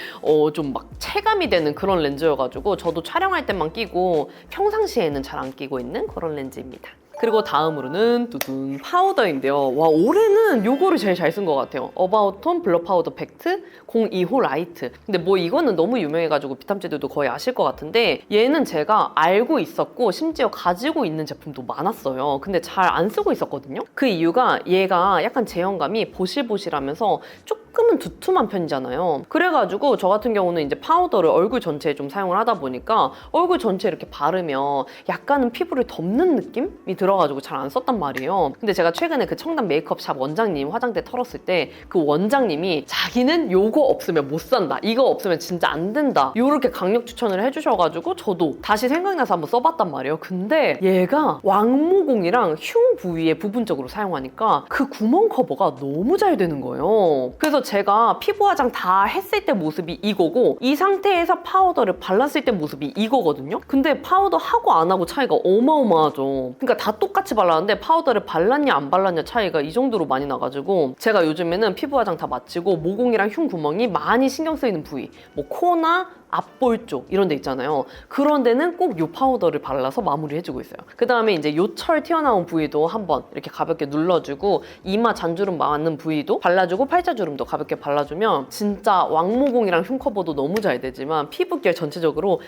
좀 막 체감이 되는 그런 렌즈여가지고 저도 촬영할 때만 끼고 평상시에는 잘 안 끼고 있는 그런 렌즈입니다. 그리고 다음으로는 뚜둔 파우더인데요. 와, 올해는 요거를 제일 잘 쓴 것 같아요. 어바웃톤 블러 파우더 팩트 02호 라이트. 근데 뭐 이거는 너무 유명해가지고 비탐찌들도 거의 아실 것 같은데 얘는 제가 알고 있었고 심지어 가지고 있는 제품도 많았어요. 근데 잘 안 쓰고 있었거든요. 그 이유가 얘가 약간 제형감이 보실보실하면서 조금은 두툼한 편이잖아요. 그래가지고 저 같은 경우는 이제 파우더를 얼굴 전체에 좀 사용을 하다 보니까 얼굴 전체에 이렇게 바르면 약간은 피부를 덮는 느낌이 들어가지고 잘 안 썼단 말이에요. 근데 제가 최근에 그 청담 메이크업샵 원장님 화장대 털었을 때 그 원장님이 자기는 요거 없으면 못 산다, 이거 없으면 진짜 안 된다, 요렇게 강력 추천을 해주셔가지고 저도 다시 생각나서 한번 써봤단 말이에요. 근데 얘가 왕모공이랑 흉 부위에 부분적으로 사용하니까 그 구멍 커버가 너무 잘 되는 거예요. 그래서 제가 피부 화장 다 했을 때 모습이 이거고 이 상태에서 파우더를 발랐을 때 모습이 이거거든요. 근데 파우더 하고 안 하고 차이가 어마어마하죠. 그러니까 다 똑같이 발랐는데 파우더를 발랐냐 안 발랐냐 차이가 이 정도로 많이 나가지고 제가 요즘에는 피부 화장 다 마치고 모공이랑 흉 구멍이 많이 신경 쓰이는 부위, 뭐 코나 앞볼 쪽 이런 데 있잖아요. 그런 데는 꼭 이 파우더를 발라서 마무리해주고 있어요. 그 다음에 이제 요철 튀어나온 부위도 한번 이렇게 가볍게 눌러주고 이마 잔주름 많은 부위도 발라주고 팔자주름도 가볍게 발라주면 진짜 왕모공이랑 흉 커버도 너무 잘 되지만 피부결 전체적으로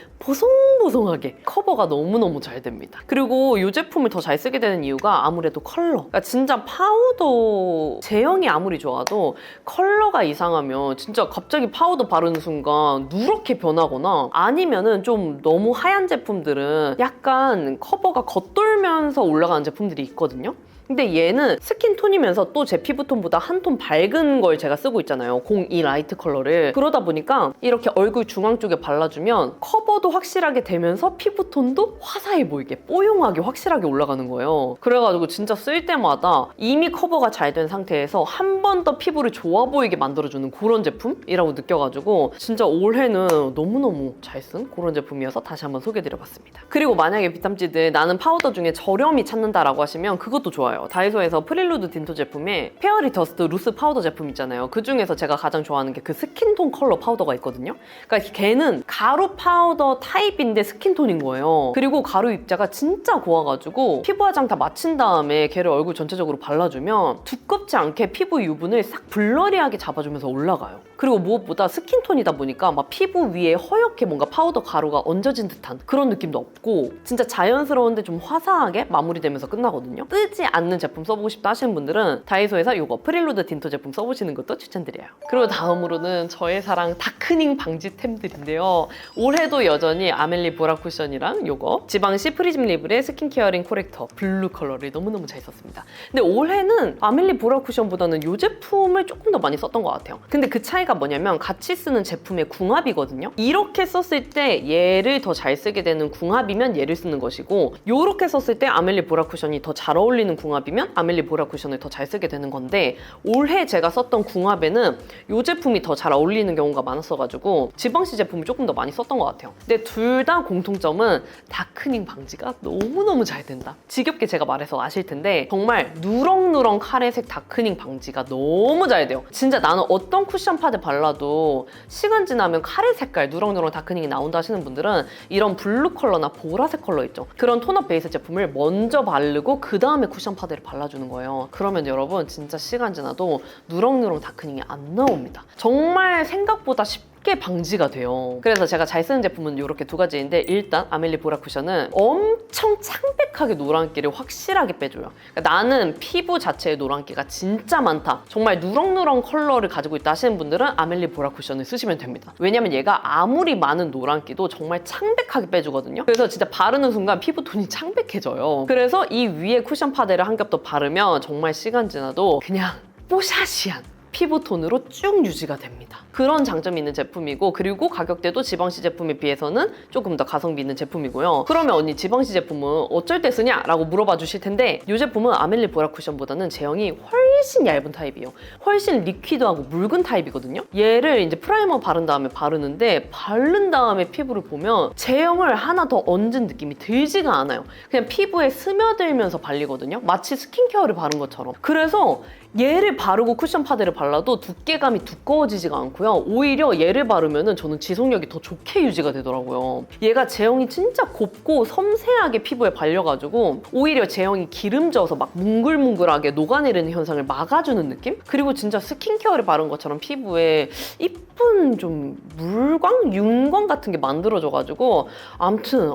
보송보송하게 커버가 너무너무 잘 됩니다. 그리고 이 제품을 더 잘 쓰게 되는 이유가 아무래도 컬러. 그러니까 진짜 파우더 제형이 아무리 좋아도 컬러가 이상하면 진짜 갑자기 파우더 바르는 순간 누렇게 변하거나 아니면은 좀 너무 하얀 제품들은 약간 커버가 겉돌면서 올라가는 제품들이 있거든요. 근데 얘는 스킨톤이면서 또 제 피부톤보다 한 톤 밝은 걸 제가 쓰고 있잖아요. 02 라이트 컬러를. 그러다 보니까 이렇게 얼굴 중앙 쪽에 발라주면 커버도 확실하게 되면서 피부톤도 화사해 보이게 뽀용하게 확실하게 올라가는 거예요. 그래가지고 진짜 쓸 때마다 이미 커버가 잘 된 상태에서 한 번 더 피부를 좋아 보이게 만들어주는 그런 제품이라고 느껴가지고 진짜 올해는 너무너무 잘 쓴 그런 제품이어서 다시 한번 소개해드려봤습니다. 그리고 만약에 비탐찌들 나는 파우더 중에 저렴이 찾는다라고 하시면 그것도 좋아요. 다이소에서 프릴루드 딘토 제품에 페어리 더스트 루스 파우더 제품 있잖아요. 그 중에서 제가 가장 좋아하는 게 그 스킨톤 컬러 파우더가 있거든요. 그러니까 걔는 가루 파우더 타입인데 스킨톤인 거예요. 그리고 가루 입자가 진짜 고와가지고 피부 화장 다 마친 다음에 걔를 얼굴 전체적으로 발라주면 두껍지 않게 피부 유분을 싹 블러리하게 잡아주면서 올라가요. 그리고 무엇보다 스킨톤이다 보니까 막 피부 위에 허옇게 뭔가 파우더 가루가 얹어진 듯한 그런 느낌도 없고 진짜 자연스러운데 좀 화사하게 마무리되면서 끝나거든요. 뜨지 않는 않는 제품 써보고 싶다 하시는 분들은 다이소에서 이거 프릴로드 딘토 제품 써보시는 것도 추천드려요. 그리고 다음으로는 저의 사랑 다크닝 방지템들인데요. 올해도 여전히 아멜리 보라 쿠션이랑 이거 지방시 프리즘 리블의 스킨케어링 코렉터 블루 컬러를 너무너무 잘 썼습니다. 근데 올해는 아멜리 보라 쿠션보다는 이 제품을 조금 더 많이 썼던 것 같아요. 근데 그 차이가 뭐냐면 같이 쓰는 제품의 궁합이거든요. 이렇게 썼을 때 얘를 더 잘 쓰게 되는 궁합이면 얘를 쓰는 것이고, 이렇게 썼을 때 아멜리 보라 쿠션이 더 잘 어울리는 궁합이면 아멜리 보라 쿠션을 더 잘 쓰게 되는 건데, 올해 제가 썼던 궁합에는 이 제품이 더 잘 어울리는 경우가 많았어가지고 지방시 제품을 조금 더 많이 썼던 것 같아요. 근데 둘 다 공통점은 다크닝 방지가 너무너무 잘 된다. 지겹게 제가 말해서 아실 텐데 정말 누렁누렁 카레색 다크닝 방지가 너무 잘 돼요. 진짜 나는 어떤 쿠션 파데 발라도 시간 지나면 카레 색깔 누렁누렁 다크닝이 나온다 하시는 분들은 이런 블루 컬러나 보라색 컬러 있죠. 그런 톤업 베이스 제품을 먼저 바르고 그 다음에 쿠션 파데를 발라주는 거예요. 그러면 여러분 진짜 시간 지나도 누렁누렁 다크닝이 안 나옵니다. 정말 생각보다 쉽게 방지가 돼요. 그래서 제가 잘 쓰는 제품은 이렇게 두 가지인데, 일단 아멜리 보라 쿠션은 엄청 창백하게 노란기를 확실하게 빼줘요. 그러니까 나는 피부 자체에 노란기가 진짜 많다, 정말 누렁누렁 컬러를 가지고 있다 하시는 분들은 아멜리 보라 쿠션을 쓰시면 됩니다. 왜냐면 얘가 아무리 많은 노란기도 정말 창백하게 빼주거든요. 그래서 진짜 바르는 순간 피부톤이 창백해져요. 그래서 이 위에 쿠션 파데를 한 겹 더 바르면 정말 시간 지나도 그냥 뽀샤시한 피부톤으로 쭉 유지가 됩니다. 그런 장점이 있는 제품이고, 그리고 가격대도 지방시 제품에 비해서는 조금 더 가성비 있는 제품이고요. 그러면 언니 지방시 제품은 어쩔 때 쓰냐? 라고 물어봐 주실 텐데, 이 제품은 아멜리 보라 쿠션보다는 제형이 훨씬 얇은 타입이에요. 훨씬 리퀴드하고 묽은 타입이거든요. 얘를 이제 프라이머 바른 다음에 바르는데, 바른 다음에 피부를 보면 제형을 하나 더 얹은 느낌이 들지가 않아요. 그냥 피부에 스며들면서 발리거든요. 마치 스킨케어를 바른 것처럼. 그래서 얘를 바르고 쿠션 파데를 발라도 두께감이 두꺼워지지가 않고요. 오히려 얘를 바르면은 저는 지속력이 더 좋게 유지가 되더라고요. 얘가 제형이 진짜 곱고 섬세하게 피부에 발려가지고 오히려 제형이 기름져서 막 뭉글뭉글하게 녹아내리는 현상을 막아주는 느낌? 그리고 진짜 스킨케어를 바른 것처럼 피부에 이쁜 좀 물광? 윤광 같은 게 만들어져가지고, 아무튼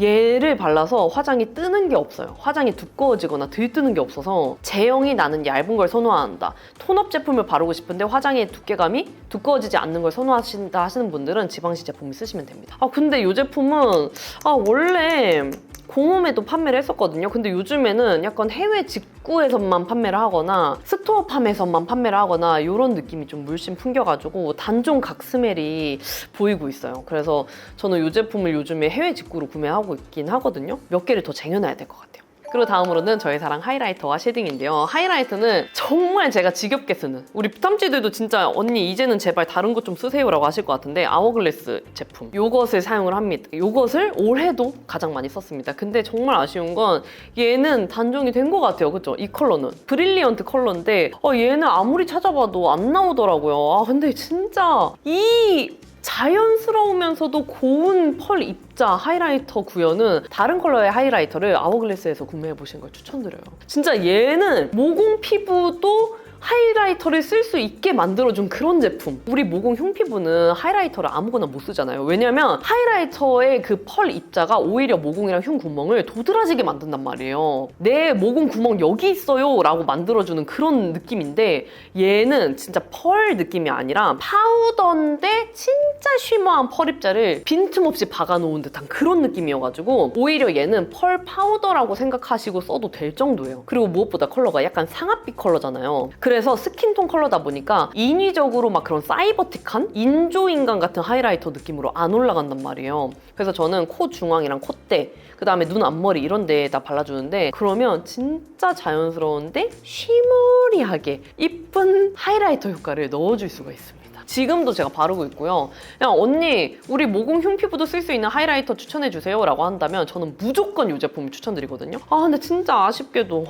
얘를 발라서 화장이 뜨는 게 없어요. 화장이 두꺼워지거나 들뜨는 게 없어서 제형이 나는 얇은 걸 선호한다, 톤업 제품을 바르고 싶은데 화장의 두께감이 두꺼워지지 않는 걸 선호하신다 하시는 분들은 지방시 제품을 쓰시면 됩니다. 근데 이 제품은 원래 공홈에도 판매를 했었거든요. 근데 요즘에는 약간 해외 직구에서만 판매를 하거나 스토어팜에서만 판매를 하거나 이런 느낌이 좀 물씬 풍겨가지고 단종 각스멜이 보이고 있어요. 그래서 저는 이 제품을 요즘에 해외 직구로 구매하고 있긴 하거든요. 몇 개를 더 쟁여놔야 될 것 같아요. 그리고 다음으로는 저의 사랑 하이라이터와 쉐딩인데요. 하이라이터는 정말 제가 지겹게 쓰는, 우리 탐지들도 진짜 언니 이제는 제발 다른 것 좀 쓰세요 라고 하실 것 같은데, 아워글래스 제품 이것을 사용을 합니다. 이것을 올해도 가장 많이 썼습니다. 근데 정말 아쉬운 건 얘는 단종이 된 것 같아요. 그쵸? 이 컬러는 브릴리언트 컬러인데 얘는 아무리 찾아봐도 안 나오더라고요. 근데 진짜 이 자연스러우면서도 고운 펄 입자 하이라이터 구현은 다른 컬러의 하이라이터를 아워글래스에서 구매해보시는 걸 추천드려요. 진짜 얘는 모공 피부도 하이라이터를 쓸 수 있게 만들어준 그런 제품. 우리 모공 흉피부는 하이라이터를 아무거나 못 쓰잖아요. 왜냐면 하이라이터의 그 펄 입자가 오히려 모공이랑 흉 구멍을 도드라지게 만든단 말이에요. 내 모공 구멍 여기 있어요 라고 만들어주는 그런 느낌인데, 얘는 진짜 펄 느낌이 아니라 파우더인데 진짜 쉬머한 펄 입자를 빈틈없이 박아놓은 듯한 그런 느낌이어가지고 오히려 얘는 펄 파우더라고 생각하시고 써도 될 정도예요. 그리고 무엇보다 컬러가 약간 상아빛 컬러잖아요. 그래서 스킨톤 컬러다 보니까 인위적으로 막 그런 사이버틱한 인조인간 같은 하이라이터 느낌으로 안 올라간단 말이에요. 그래서 저는 코 중앙이랑 콧대, 그 다음에 눈 앞머리 이런 데에다 발라주는데, 그러면 진짜 자연스러운데 쉬머리하게 이쁜 하이라이터 효과를 넣어줄 수가 있습니다. 지금도 제가 바르고 있고요. 그냥 언니 우리 모공 흉피부도 쓸 수 있는 하이라이터 추천해주세요 라고 한다면 저는 무조건 이 제품을 추천드리거든요. 근데 진짜 아쉽게도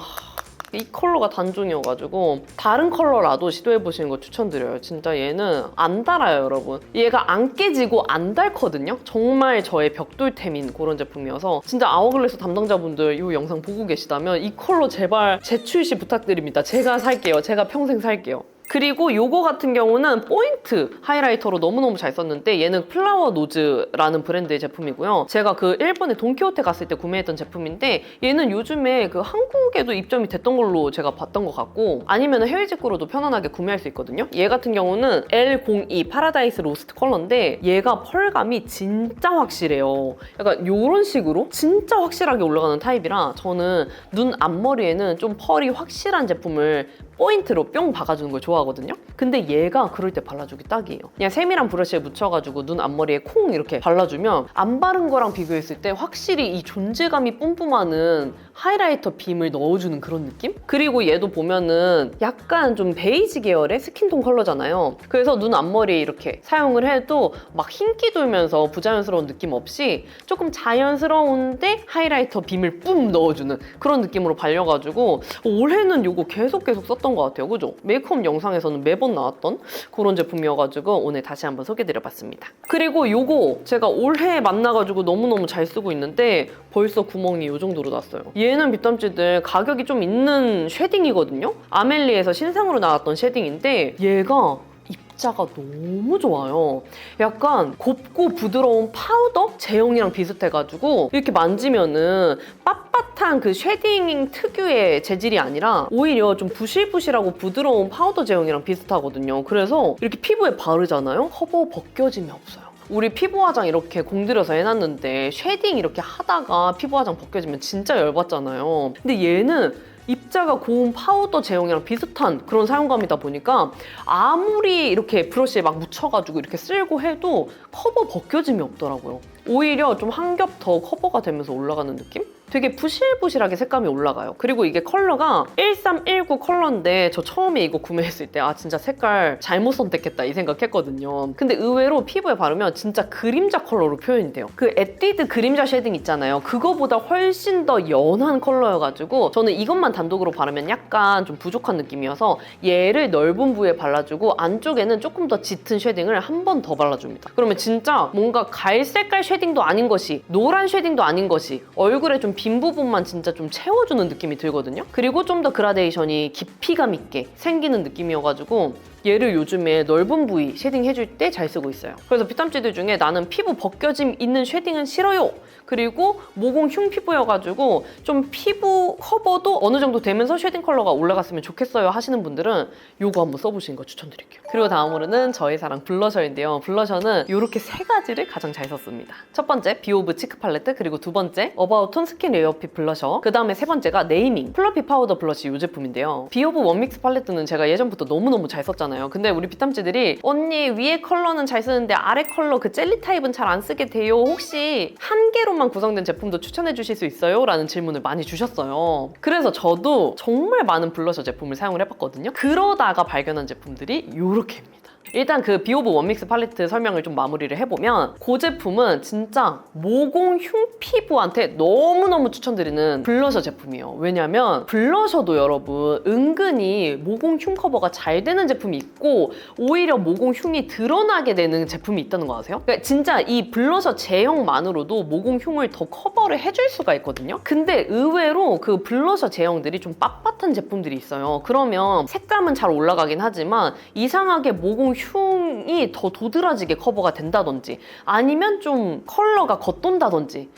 이 컬러가 단종이어가지고 다른 컬러라도 시도해보시는 거 추천드려요. 진짜 얘는 안 달아요, 여러분. 얘가 안 깨지고 안 닳거든요. 정말 저의 벽돌템인 그런 제품이어서 진짜 아워글래스 담당자분들 이 영상 보고 계시다면 이 컬러 제발 재출시 부탁드립니다. 제가 살게요. 제가 평생 살게요. 그리고 요거 같은 경우는 포인트 하이라이터로 너무너무 잘 썼는데 얘는 플라워 노즈라는 브랜드의 제품이고요. 제가 그 일본에 돈키호테 갔을 때 구매했던 제품인데 얘는 요즘에 그 한국에도 입점이 됐던 걸로 제가 봤던 것 같고 아니면 해외 직구로도 편안하게 구매할 수 있거든요. 얘 같은 경우는 L02 파라다이스 로스트 컬러인데 얘가 펄감이 진짜 확실해요. 약간 요런 식으로 진짜 확실하게 올라가는 타입이라 저는 눈 앞머리에는 좀 펄이 확실한 제품을 포인트로 뿅 박아주는 걸 좋아하거든요. 근데 얘가 그럴 때 발라주기 딱이에요. 그냥 세밀한 브러쉬에 묻혀가지고 눈 앞머리에 콩 이렇게 발라주면 안 바른 거랑 비교했을 때 확실히 이 존재감이 뿜뿜하는 하이라이터 빔을 넣어주는 그런 느낌? 그리고 얘도 보면은 약간 좀 베이지 계열의 스킨톤 컬러잖아요. 그래서 눈 앞머리에 이렇게 사용을 해도 막 흰기 돌면서 부자연스러운 느낌 없이 조금 자연스러운데 하이라이터 빔을 뿜 넣어주는 그런 느낌으로 발려가지고 올해는 이거 계속 썼던 것 같아요. 그죠? 메이크업 영상에서는 매번 나왔던 그런 제품이어가지고 오늘 다시 한번 소개드려봤습니다. 그리고 요거 제가 올해 만나가지고 너무너무 잘 쓰고 있는데 벌써 구멍이 이 정도로 났어요. 얘는 빗담지들 가격이 좀 있는 쉐딩이거든요. 아멜리에서 신상으로 나왔던 쉐딩인데 얘가 입자가 너무 좋아요. 약간 곱고 부드러운 파우더 제형이랑 비슷해가지고 이렇게 만지면은 빳빳한 그 쉐딩 특유의 재질이 아니라 오히려 좀 부실부실하고 부드러운 파우더 제형이랑 비슷하거든요. 그래서 이렇게 피부에 바르잖아요. 커버 벗겨짐이 없어요. 우리 피부 화장 이렇게 공들여서 해놨는데 쉐딩 이렇게 하다가 피부 화장 벗겨지면 진짜 열받잖아요. 근데 얘는 입자가 고운 파우더 제형이랑 비슷한 그런 사용감이다 보니까 아무리 이렇게 브러쉬에 막 묻혀가지고 이렇게 쓸고 해도 커버 벗겨짐이 없더라고요. 오히려 좀 한 겹 더 커버가 되면서 올라가는 느낌? 되게 부실부실하게 색감이 올라가요. 그리고 이게 컬러가 1319 컬러인데 저 처음에 이거 구매했을 때 아 진짜 색깔 잘못 선택했다 이 생각했거든요. 근데 의외로 피부에 바르면 진짜 그림자 컬러로 표현이 돼요. 그 에뛰드 그림자 쉐딩 있잖아요. 그거보다 훨씬 더 연한 컬러여가지고 저는 이것만 단독으로 바르면 약간 좀 부족한 느낌이어서 얘를 넓은 부위에 발라주고 안쪽에는 조금 더 짙은 쉐딩을 한 번 더 발라줍니다. 그러면 진짜 뭔가 갈색깔 쉐딩도 아닌 것이 노란 쉐딩도 아닌 것이 얼굴에 좀 빈 부분만 진짜 좀 채워주는 느낌이 들거든요. 그리고 좀 더 그라데이션이 깊이감 있게 생기는 느낌이어가지고 얘를 요즘에 넓은 부위 쉐딩 해줄 때 잘 쓰고 있어요. 그래서 빗담지들 중에 나는 피부 벗겨짐 있는 쉐딩은 싫어요. 그리고 모공 흉 피부여가지고 좀 피부 커버도 어느 정도 되면서 쉐딩 컬러가 올라갔으면 좋겠어요 하시는 분들은 이거 한번 써보시는 거 추천드릴게요. 그리고 다음으로는 저의 사랑 블러셔인데요. 블러셔는 이렇게 세 가지를 가장 잘 썼습니다. 첫 번째 비오브 치크 팔레트, 그리고 두 번째 어바웃톤 스킨 레이어핏 블러셔, 그 다음에 세 번째가 네이밍 플러피 파우더 블러쉬 이 제품인데요. 비오브 원믹스 팔레트는 제가 예전부터 너무너무 잘 썼잖아요. 근데 우리 빗담지들이 언니 위에 컬러는 잘 쓰는데 아래 컬러 그 젤리 타입은 잘 안 쓰게 돼요. 혹시 한 개로만 구성된 제품도 추천해 주실 수 있어요? 라는 질문을 많이 주셨어요. 그래서 저도 정말 많은 블러셔 제품을 사용을 해봤거든요. 그러다가 발견한 제품들이 요렇게입니다. 일단 그 비오브 원믹스 팔레트 설명을 좀 마무리를 해보면 그 제품은 진짜 모공 흉 피부한테 너무너무 추천드리는 블러셔 제품이에요. 왜냐면 블러셔도 여러분 은근히 모공 흉 커버가 잘 되는 제품이 있고 오히려 모공 흉이 드러나게 되는 제품이 있다는 거 아세요? 그러니까 진짜 이 블러셔 제형만으로도 모공 흉을 더 커버를 해줄 수가 있거든요. 근데 의외로 그 블러셔 제형들이 좀 빳빳한 제품들이 있어요. 그러면 색감은 잘 올라가긴 하지만 이상하게 모공 흉이 더 도드라지게 커버가 된다든지 아니면 좀 컬러가 겉돈다든지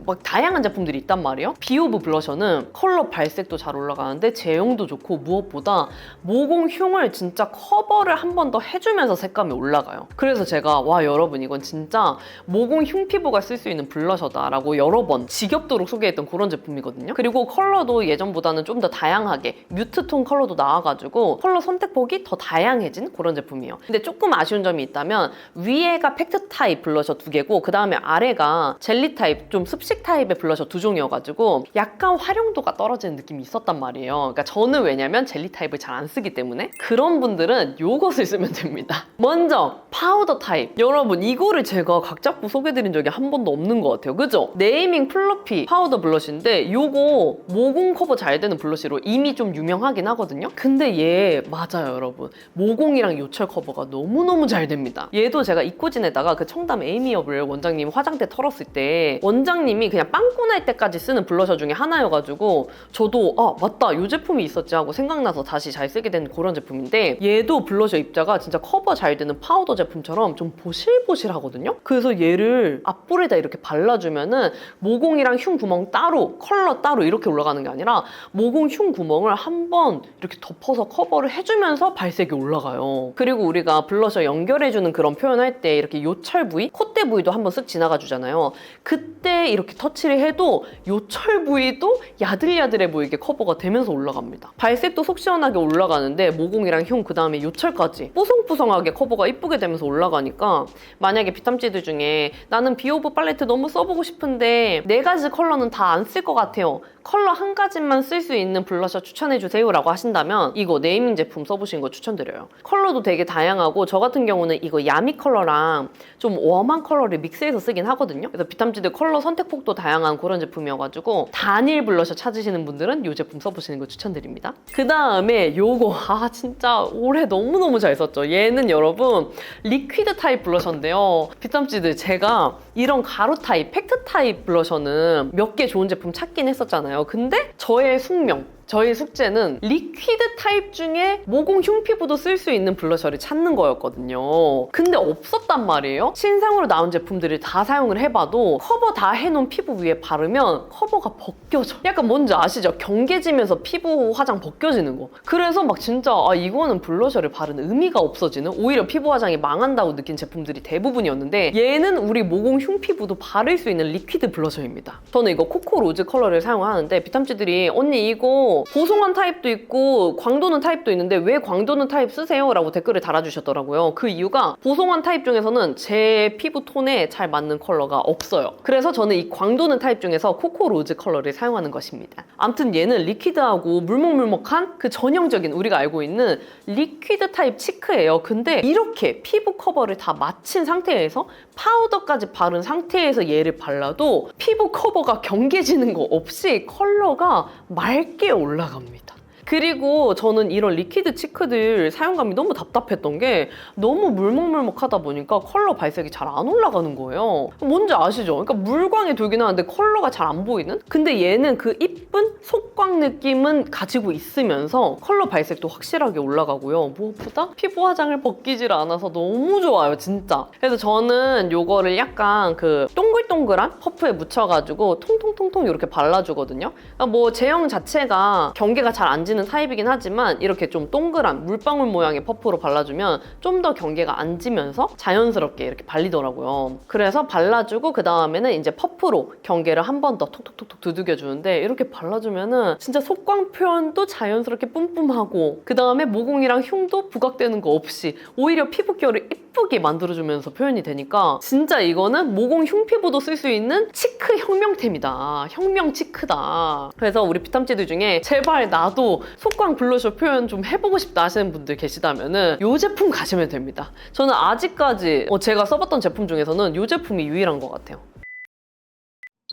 막 다양한 제품들이 있단 말이에요. 비오브 블러셔는 컬러 발색도 잘 올라가는데 제형도 좋고 무엇보다 모공 흉을 진짜 커버를 한 번 더 해주면서 색감이 올라가요. 그래서 제가 와 여러분 이건 진짜 모공 흉 피부가 쓸 수 있는 블러셔다라고 여러 번 지겹도록 소개했던 그런 제품이거든요. 그리고 컬러도 예전보다는 좀 더 다양하게 뮤트톤 컬러도 나와가지고 컬러 선택폭이 더 다양해진 그런 제품이에요. 근데 조금 아쉬운 점이 있다면 위에가 팩트 타입 블러셔 2개고 그 다음에 아래가 젤리 타입 좀 습식 타입의 블러셔 2종이어가지고 약간 활용도가 떨어지는 느낌이 있었단 말이에요. 그러니까 저는 왜냐면 젤리 타입을 잘 안 쓰기 때문에 그런 분들은 요것을 쓰면 됩니다. 먼저 파우더 타입. 여러분 이거를 제가 각 잡고 소개드린 적이 한 번도 없는 것 같아요. 그죠? 네이밍 플러피 파우더 블러쉬인데 요거 모공 커버 잘 되는 블러쉬로 이미 좀 유명하긴 하거든요. 근데 얘 맞아요 여러분. 모공이랑 요철 커버가 커버가 너무너무 잘 됩니다. 얘도 제가 입고 지내다가 그 청담 에이미업을 원장님 화장대 털었을 때 원장님이 그냥 빵꾸 날 때까지 쓰는 블러셔 중에 하나여가지고 저도 맞다 이 제품이 있었지 하고 생각나서 다시 잘 쓰게 된 그런 제품인데 얘도 블러셔 입자가 진짜 커버 잘 되는 파우더 제품처럼 좀 보실보실하거든요. 그래서 얘를 앞볼에다 이렇게 발라주면은 모공이랑 흉 구멍 따로 컬러 따로 이렇게 올라가는 게 아니라 모공 흉 구멍을 한번 이렇게 덮어서 커버를 해주면서 발색이 올라가요. 그리고 우리가 블러셔 연결해주는 그런 표현할 때 이렇게 요철 부위, 콧대 부위도 한번 쓱 지나가 주잖아요. 그때 이렇게 터치를 해도 요철 부위도 야들야들해 보이게 커버가 되면서 올라갑니다. 발색도 속 시원하게 올라가는데 모공이랑 흉 그다음에 요철까지 뽀송뽀송하게 커버가 이쁘게 되면서 올라가니까 만약에 비탐지들 중에 나는 비오브 팔레트 너무 써보고 싶은데 4가지 컬러는 다 안 쓸 것 같아요. 컬러 한 가지만 쓸 수 있는 블러셔 추천해주세요 라고 하신다면 이거 네이밍 제품 써보시는 거 추천드려요. 컬러도 되게 다양하고 저 같은 경우는 이거 야미 컬러랑 좀 웜한 컬러를 믹스해서 쓰긴 하거든요. 그래서 비탐지들 컬러 선택폭도 다양한 그런 제품이어가지고 단일 블러셔 찾으시는 분들은 이 제품 써보시는 거 추천드립니다. 그 다음에 요거 진짜 올해 너무너무 잘 썼죠. 얘는 여러분 리퀴드 타입 블러셔인데요. 비탐지들 제가 이런 가루 타입, 팩트 타입 블러셔는 몇 개 좋은 제품 찾긴 했었잖아요. 근데 저의 숙명, 저희 숙제는 리퀴드 타입 중에 모공 흉 피부도 쓸 수 있는 블러셔를 찾는 거였거든요. 근데 없었단 말이에요. 신상으로 나온 제품들을 다 사용을 해봐도 커버 다 해놓은 피부 위에 바르면 커버가 벗겨져. 약간 뭔지 아시죠? 경계지면서 피부 화장 벗겨지는 거. 그래서 막 진짜 이거는 블러셔를 바르는 의미가 없어지는, 오히려 피부 화장이 망한다고 느낀 제품들이 대부분이었는데 얘는 우리 모공 흉 피부도 바를 수 있는 리퀴드 블러셔입니다. 저는 이거 코코 로즈 컬러를 사용하는데 비탐지들이 언니 이거 보송한 타입도 있고 광도는 타입도 있는데 왜 광도는 타입 쓰세요? 라고 댓글을 달아주셨더라고요. 그 이유가 보송한 타입 중에서는 제 피부 톤에 잘 맞는 컬러가 없어요. 그래서 저는 이 광도는 타입 중에서 코코 로즈 컬러를 사용하는 것입니다. 아무튼 얘는 리퀴드하고 물먹물먹한 그 전형적인 우리가 알고 있는 리퀴드 타입 치크예요. 근데 이렇게 피부 커버를 다 마친 상태에서 파우더까지 바른 상태에서 얘를 발라도 피부 커버가 경계지는 거 없이 컬러가 맑게 올라갑니다. 그리고 저는 이런 리퀴드 치크들 사용감이 너무 답답했던 게 너무 물먹물먹하다 보니까 컬러 발색이 잘 안 올라가는 거예요. 뭔지 아시죠? 그러니까 물광이 돌긴 하는데 컬러가 잘 안 보이는? 근데 얘는 그 이쁜 속광 느낌은 가지고 있으면서 컬러 발색도 확실하게 올라가고요. 무엇보다 피부 화장을 벗기질 않아서 너무 좋아요, 진짜. 그래서 저는 요거를 약간 그 동글동글한 퍼프에 묻혀가지고 통통통통 이렇게 발라주거든요. 그러니까 뭐 제형 자체가 경계가 잘 안 지는 타입이긴 하지만 이렇게 좀 동그란 물방울 모양의 퍼프로 발라주면 좀 더 경계가 안 지면서 자연스럽게 이렇게 발리더라고요. 그래서 발라주고 그 다음에는 이제 퍼프로 경계를 한 번 더 톡톡톡톡 두들겨주는데 이렇게 발라주면은 진짜 속광 표현도 자연스럽게 뿜뿜하고 그 다음에 모공이랑 흉도 부각되는 거 없이 오히려 피부결을 이쁘게 만들어주면서 표현이 되니까 진짜 이거는 모공 흉 피부도 쓸 수 있는 치크 혁명템이다. 혁명 치크다. 그래서 우리 비탐지들 중에 제발 나도 속광 블러셔 표현 좀 해보고 싶다 하시는 분들 계시다면은 이 제품 가시면 됩니다. 저는 아직까지 제가 써봤던 제품 중에서는 이 제품이 유일한 것 같아요.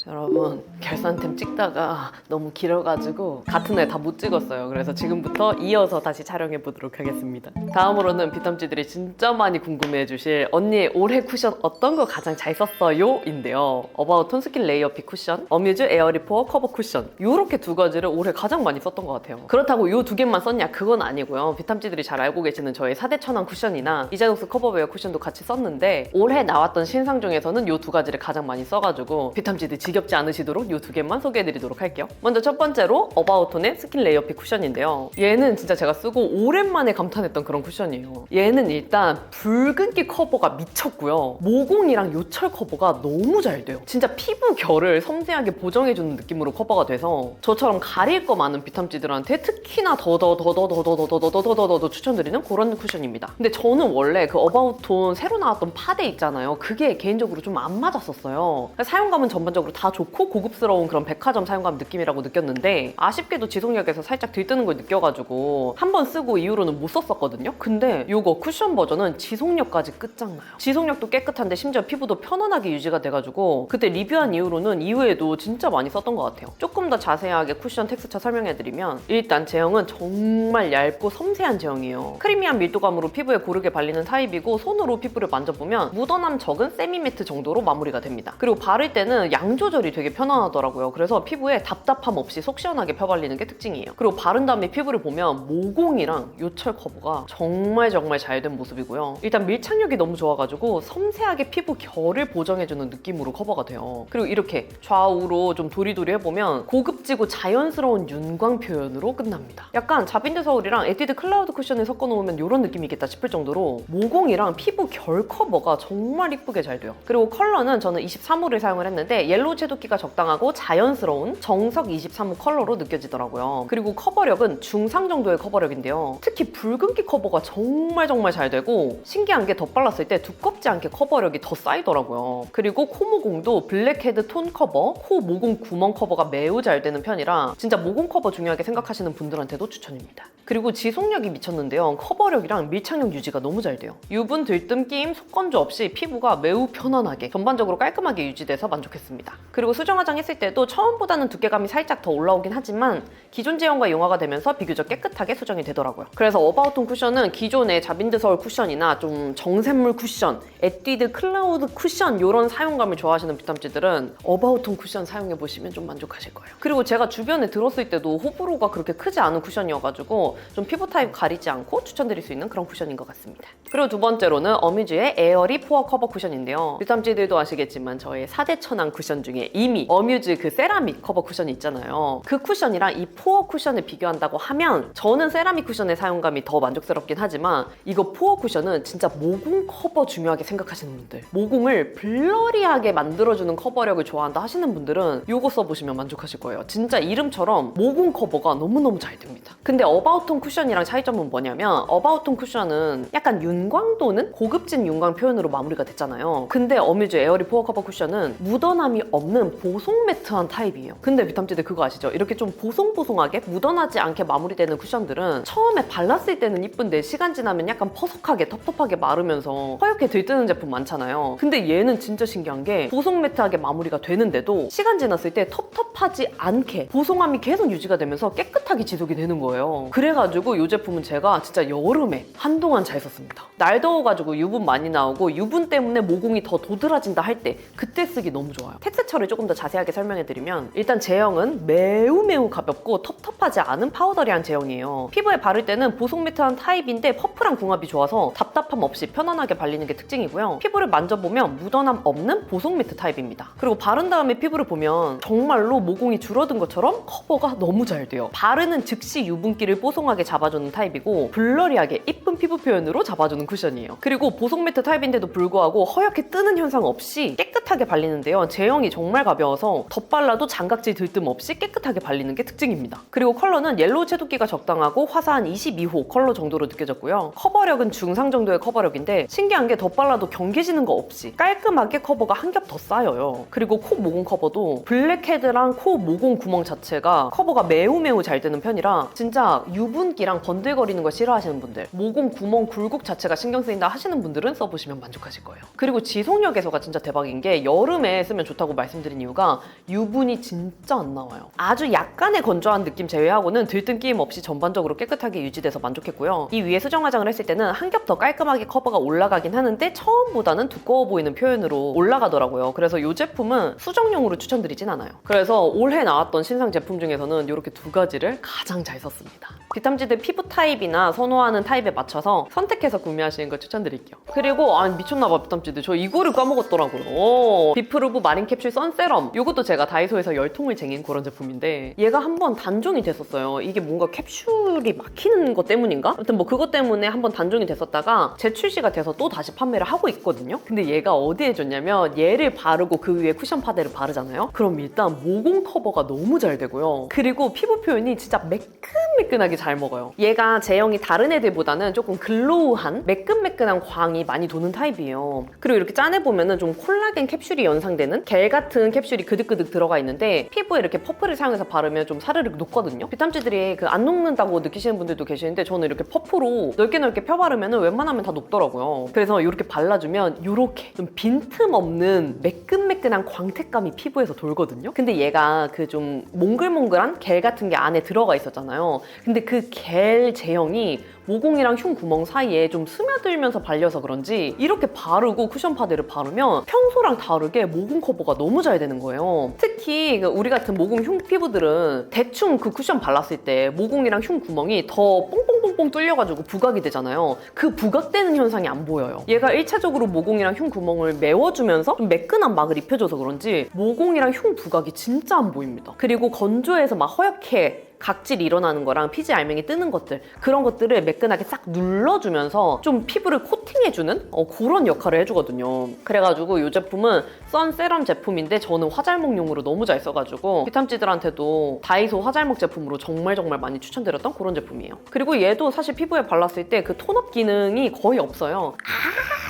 여러분, 결산템 찍다가 너무 길어가지고 같은 날 다 못 찍었어요. 그래서 지금부터 이어서 다시 촬영해 보도록 하겠습니다. 다음으로는 비탐지들이 진짜 많이 궁금해 주실 언니 올해 쿠션 어떤 거 가장 잘 썼어요? 인데요. 어바웃톤 스킨 레이어 비 쿠션, 어뮤즈 에어 리포어 커버 쿠션, 요렇게 2가지를 올해 가장 많이 썼던 것 같아요. 그렇다고 요 2개만 썼냐? 그건 아니고요. 비탐지들이 잘 알고 계시는 저의 4대 천왕 쿠션이나 이자독스 커버웨어 쿠션도 같이 썼는데 올해 나왔던 신상 중에서는 요 2가지를 가장 많이 써가지고 비탐지들 지겹지 않으시도록 이 2개만 소개해드리도록 할게요. 먼저 첫 번째로 어바웃톤의 스킨 레이어피 쿠션인데요. 얘는 진짜 제가 쓰고 오랜만에 감탄했던 그런 쿠션이에요. 얘는 일단 붉은기 커버가 미쳤고요. 모공이랑 요철 커버가 너무 잘 돼요. 진짜 피부 결을 섬세하게 보정해주는 느낌으로 커버가 돼서 저처럼 가릴 거 많은 비탐지들한테 특히나 더 추천드리는 그런 쿠션입니다. 근데 저는 원래 그 어바웃톤 새로 나왔던 파데 있잖아요. 그게 개인적으로 좀 안 맞았었어요. 사용감은 전반적으로 다 다 좋고 고급스러운 그런 백화점 사용감 느낌이라고 느꼈는데 아쉽게도 지속력에서 살짝 들뜨는 걸 느껴가지고 한 번 쓰고 이후로는 못 썼었거든요. 근데 이거 쿠션 버전은 지속력까지 끝장나요. 지속력도 깨끗한데 심지어 피부도 편안하게 유지가 돼가지고 그때 리뷰한 이후로는 이후에도 진짜 많이 썼던 것 같아요. 조금 더 자세하게 쿠션 텍스처 설명해드리면 일단 제형은 정말 얇고 섬세한 제형이에요. 크리미한 밀도감으로 피부에 고르게 발리는 타입이고 손으로 피부를 만져보면 묻어남 적은 세미매트 정도로 마무리가 됩니다. 그리고 바를 때는 양 조절이 되게 편안하더라고요. 그래서 피부에 답답함 없이 속 시원하게 펴발리는 게 특징이에요. 그리고 바른 다음에 피부를 보면 모공이랑 요철 커버가 정말 잘 된 모습이고요. 일단 밀착력이 너무 좋아가지고 섬세하게 피부 결을 보정해주는 느낌으로 커버가 돼요. 그리고 이렇게 좌우로 좀 도리도리 해보면 고급지고 자연스러운 윤광 표현으로 끝납니다. 약간 자빈드 서울이랑 에뛰드 클라우드 쿠션을 섞어놓으면 이런 느낌이겠다 싶을 정도로 모공이랑 피부 결 커버가 정말 이쁘게 잘 돼요. 그리고 컬러는 저는 23호를 사용을 했는데 옐로우 채도기가 적당하고 자연스러운 정석 23호 컬러로 느껴지더라고요. 그리고 커버력은 중상 정도의 커버력인데요. 특히 붉은기 커버가 정말 잘 되고 신기한 게 덧발랐을 때 두껍지 않게 커버력이 더 쌓이더라고요. 그리고 코 모공도 블랙헤드 톤 커버, 코 모공 구멍 커버가 매우 잘 되는 편이라 진짜 모공 커버 중요하게 생각하시는 분들한테도 추천입니다. 그리고 지속력이 미쳤는데요. 커버력이랑 밀착력 유지가 너무 잘 돼요. 유분, 들뜸, 끼임, 속건조 없이 피부가 매우 편안하게 전반적으로 깔끔하게 유지돼서 만족했습니다. 그리고 수정 화장했을 때도 처음보다는 두께감이 살짝 더 올라오긴 하지만 기존 제형과 용화가 되면서 비교적 깨끗하게 수정이 되더라고요. 그래서 어바웃톤 쿠션은 기존의 자빈드 서울 쿠션이나 좀 정샘물 쿠션, 에뛰드 클라우드 쿠션 이런 사용감을 좋아하시는 뷰탐찌들은 어바웃톤 쿠션 사용해보시면 좀 만족하실 거예요. 그리고 제가 주변에 들었을 때도 호불호가 그렇게 크지 않은 쿠션이어가지고 좀 피부 타입 가리지 않고 추천드릴 수 있는 그런 쿠션인 것 같습니다. 그리고 두 번째로는 어뮤즈의 에어리 포어 커버 쿠션인데요. 뷰탐찌들도 아시겠지만 저의 4대 천왕 쿠션 중에 이미 어뮤즈 그 세라믹 커버 쿠션이 있잖아요. 그 쿠션이랑 이 포어 쿠션을 비교한다고 하면 저는 세라믹 쿠션의 사용감이 더 만족스럽긴 하지만 이거 포어 쿠션은 진짜 모공 커버 중요하게 생각하시는 분들, 모공을 블러리하게 만들어주는 커버력을 좋아한다 하시는 분들은 이거 써보시면 만족하실 거예요. 진짜 이름처럼 모공 커버가 너무너무 잘 됩니다. 근데 어바웃톤 쿠션이랑 차이점은 뭐냐면 어바웃톤 쿠션은 약간 윤광 도는 고급진 윤광 표현으로 마무리가 됐잖아요. 근데 어뮤즈 에어리 포어 커버 쿠션은 묻어남이 없는 보송 매트한 타입이에요. 근데 뷰탐찌들 그거 아시죠? 이렇게 좀 보송보송하게 묻어나지 않게 마무리되는 쿠션들은 처음에 발랐을 때는 이쁜데 시간 지나면 약간 퍼석하게 텁텁하게 마르면서 허옇게 들뜨는 제품 많잖아요. 근데 얘는 진짜 신기한 게 보송 매트하게 마무리가 되는데도 시간 지났을 때 텁텁하지 않게 보송함이 계속 유지가 되면서 깨끗하게 지속이 되는 거예요. 그래가지고 이 제품은 제가 진짜 여름에 한동안 잘 썼습니다. 날 더워가지고 유분 많이 나오고 유분 때문에 모공이 더 도드라진다 할 때 그때 쓰기 너무 좋아요. 텍스처를 조금 더 자세하게 설명해드리면 일단 제형은 매우 가볍고 텁텁하지 않은 파우더리한 제형이에요. 피부에 바를 때는 보송 매트한 타입인데 퍼프랑 궁합이 좋아서 답답함 없이 편안하게 발리는 게 특징이고요. 피부를 만져보면 묻어남 없는 보송 매트 타입입니다. 그리고 바른 다음에 피부를 보면 정말로 모공이 줄어든 것처럼 커버가 너무 잘 돼요. 바르는 즉시 유분기를 뽀송하게 잡아주는 타입이고 블러리하게 이쁜 피부 표현으로 잡아주는 쿠션이에요. 그리고 보송 매트 타입인데도 불구하고 허옇게 뜨는 현상 없이 깨끗하게 발리는데요. 제형이 정말 가벼워서 덧발라도 장각질 들뜸 없이 깨끗하게 발리는 게 특징입니다. 그리고 컬러는 옐로우 채도기가 적당하고 화사한 22호 컬러 정도로 느껴졌고요. 커버력은 중상 정도의 커버력인데 신기한 게 덧발라도 경계지는 거 없이 깔끔하게 커버가 한 겹 더 쌓여요. 그리고 코 모공 커버도 블랙헤드랑 코 모공 구멍 자체가 커버가 매우 잘 되는 편이라 진짜 유분기랑 번들거리는 거 싫어하시는 분들, 모공 구멍 굴곡 자체가 신경 쓰인다 하시는 분들은 써보시면 만족하실 거예요. 그리고 지속력에서가 진짜 대박인 게 여름에 쓰면 좋다고 말씀드린 이유가 유분이 진짜 안 나와요. 아주 약간의 건조한 느낌 제외하고는 들뜬 끼임 없이 전반적으로 깨끗하게 유지돼서 만족했고요. 이 위에 수정 화장을 했을 때는 한 겹 더 깔끔하게 커버가 올라가긴 하는데 처음보다는 두꺼워 보이는 표현으로 올라가더라고요. 그래서 이 제품은 수정용으로 추천드리진 않아요. 그래서 올해 나왔던 신상 제품 중에서는 이렇게 두 가지를 가장 잘 썼습니다. 뷰탐찌들 피부 타입이나 선호하는 타입에 맞춰서 선택해서 구매하시는 걸 추천드릴게요. 그리고 미쳤나봐 뷰탐찌들. 저 이거를 까먹었더라고요. 비프루브 마린 캡슐 선세럼. 이것도 제가 다이소에서 열통을 쟁인 그런 제품인데 얘가 한번 단종이 됐었어요. 이게 뭔가 캡슐이 막히는 것 때문인가? 아무튼 뭐 그것 때문에 한번 단종이 됐었다가 재출시가 돼서 또 다시 판매를 하고 있거든요. 근데 얘가 어디에 좋냐면 얘를 바르고 그 위에 쿠션 파데를 바르잖아요. 그럼 일단 모공 커버가 너무 잘 되고요. 그리고 피부 표현이 진짜 매끈매끈하게 잘 잘 먹어요. 얘가 제형이 다른 애들보다는 조금 글로우한 매끈매끈한 광이 많이 도는 타입이에요. 그리고 이렇게 짜내보면은 좀 콜라겐 캡슐이 연상되는 겔 같은 캡슐이 그득그득 들어가 있는데 피부에 이렇게 퍼프를 사용해서 바르면 좀 사르륵 녹거든요. 비탐지들이 그 안 녹는다고 느끼시는 분들도 계시는데 저는 이렇게 퍼프로 넓게 펴바르면은 웬만하면 다 녹더라고요. 그래서 이렇게 발라주면 이렇게 좀 빈틈없는 매끈매끈한 광택감이 피부에서 돌거든요. 근데 얘가 그 좀 몽글몽글한 겔 같은 게 안에 들어가 있었잖아요. 근데 그 겔 제형이 모공이랑 흉 구멍 사이에 좀 스며들면서 발려서 그런지 이렇게 바르고 쿠션 파데를 바르면 평소랑 다르게 모공 커버가 너무 잘 되는 거예요. 특히 우리 같은 모공 흉 피부들은 대충 그 쿠션 발랐을 때 모공이랑 흉 구멍이 더 뽕뽕뽕뽕 뚫려가지고 부각이 되잖아요. 그 부각되는 현상이 안 보여요. 얘가 1차적으로 모공이랑 흉 구멍을 메워주면서 좀 매끈한 막을 입혀줘서 그런지 모공이랑 흉 부각이 진짜 안 보입니다. 그리고 건조해서 막 허옇게 각질이 일어나는 거랑 피지 알맹이 뜨는 것들, 그런 것들을 매끈하게 싹 눌러주면서 좀 피부를 코팅해주는 그런 역할을 해주거든요. 그래가지고 이 제품은 선 세럼 제품인데 저는 화잘먹용으로 너무 잘 써가지고 비탐지들한테도 다이소 화잘먹 제품으로 정말 많이 추천드렸던 그런 제품이에요. 그리고 얘도 사실 피부에 발랐을 때 그 톤업 기능이 거의 없어요.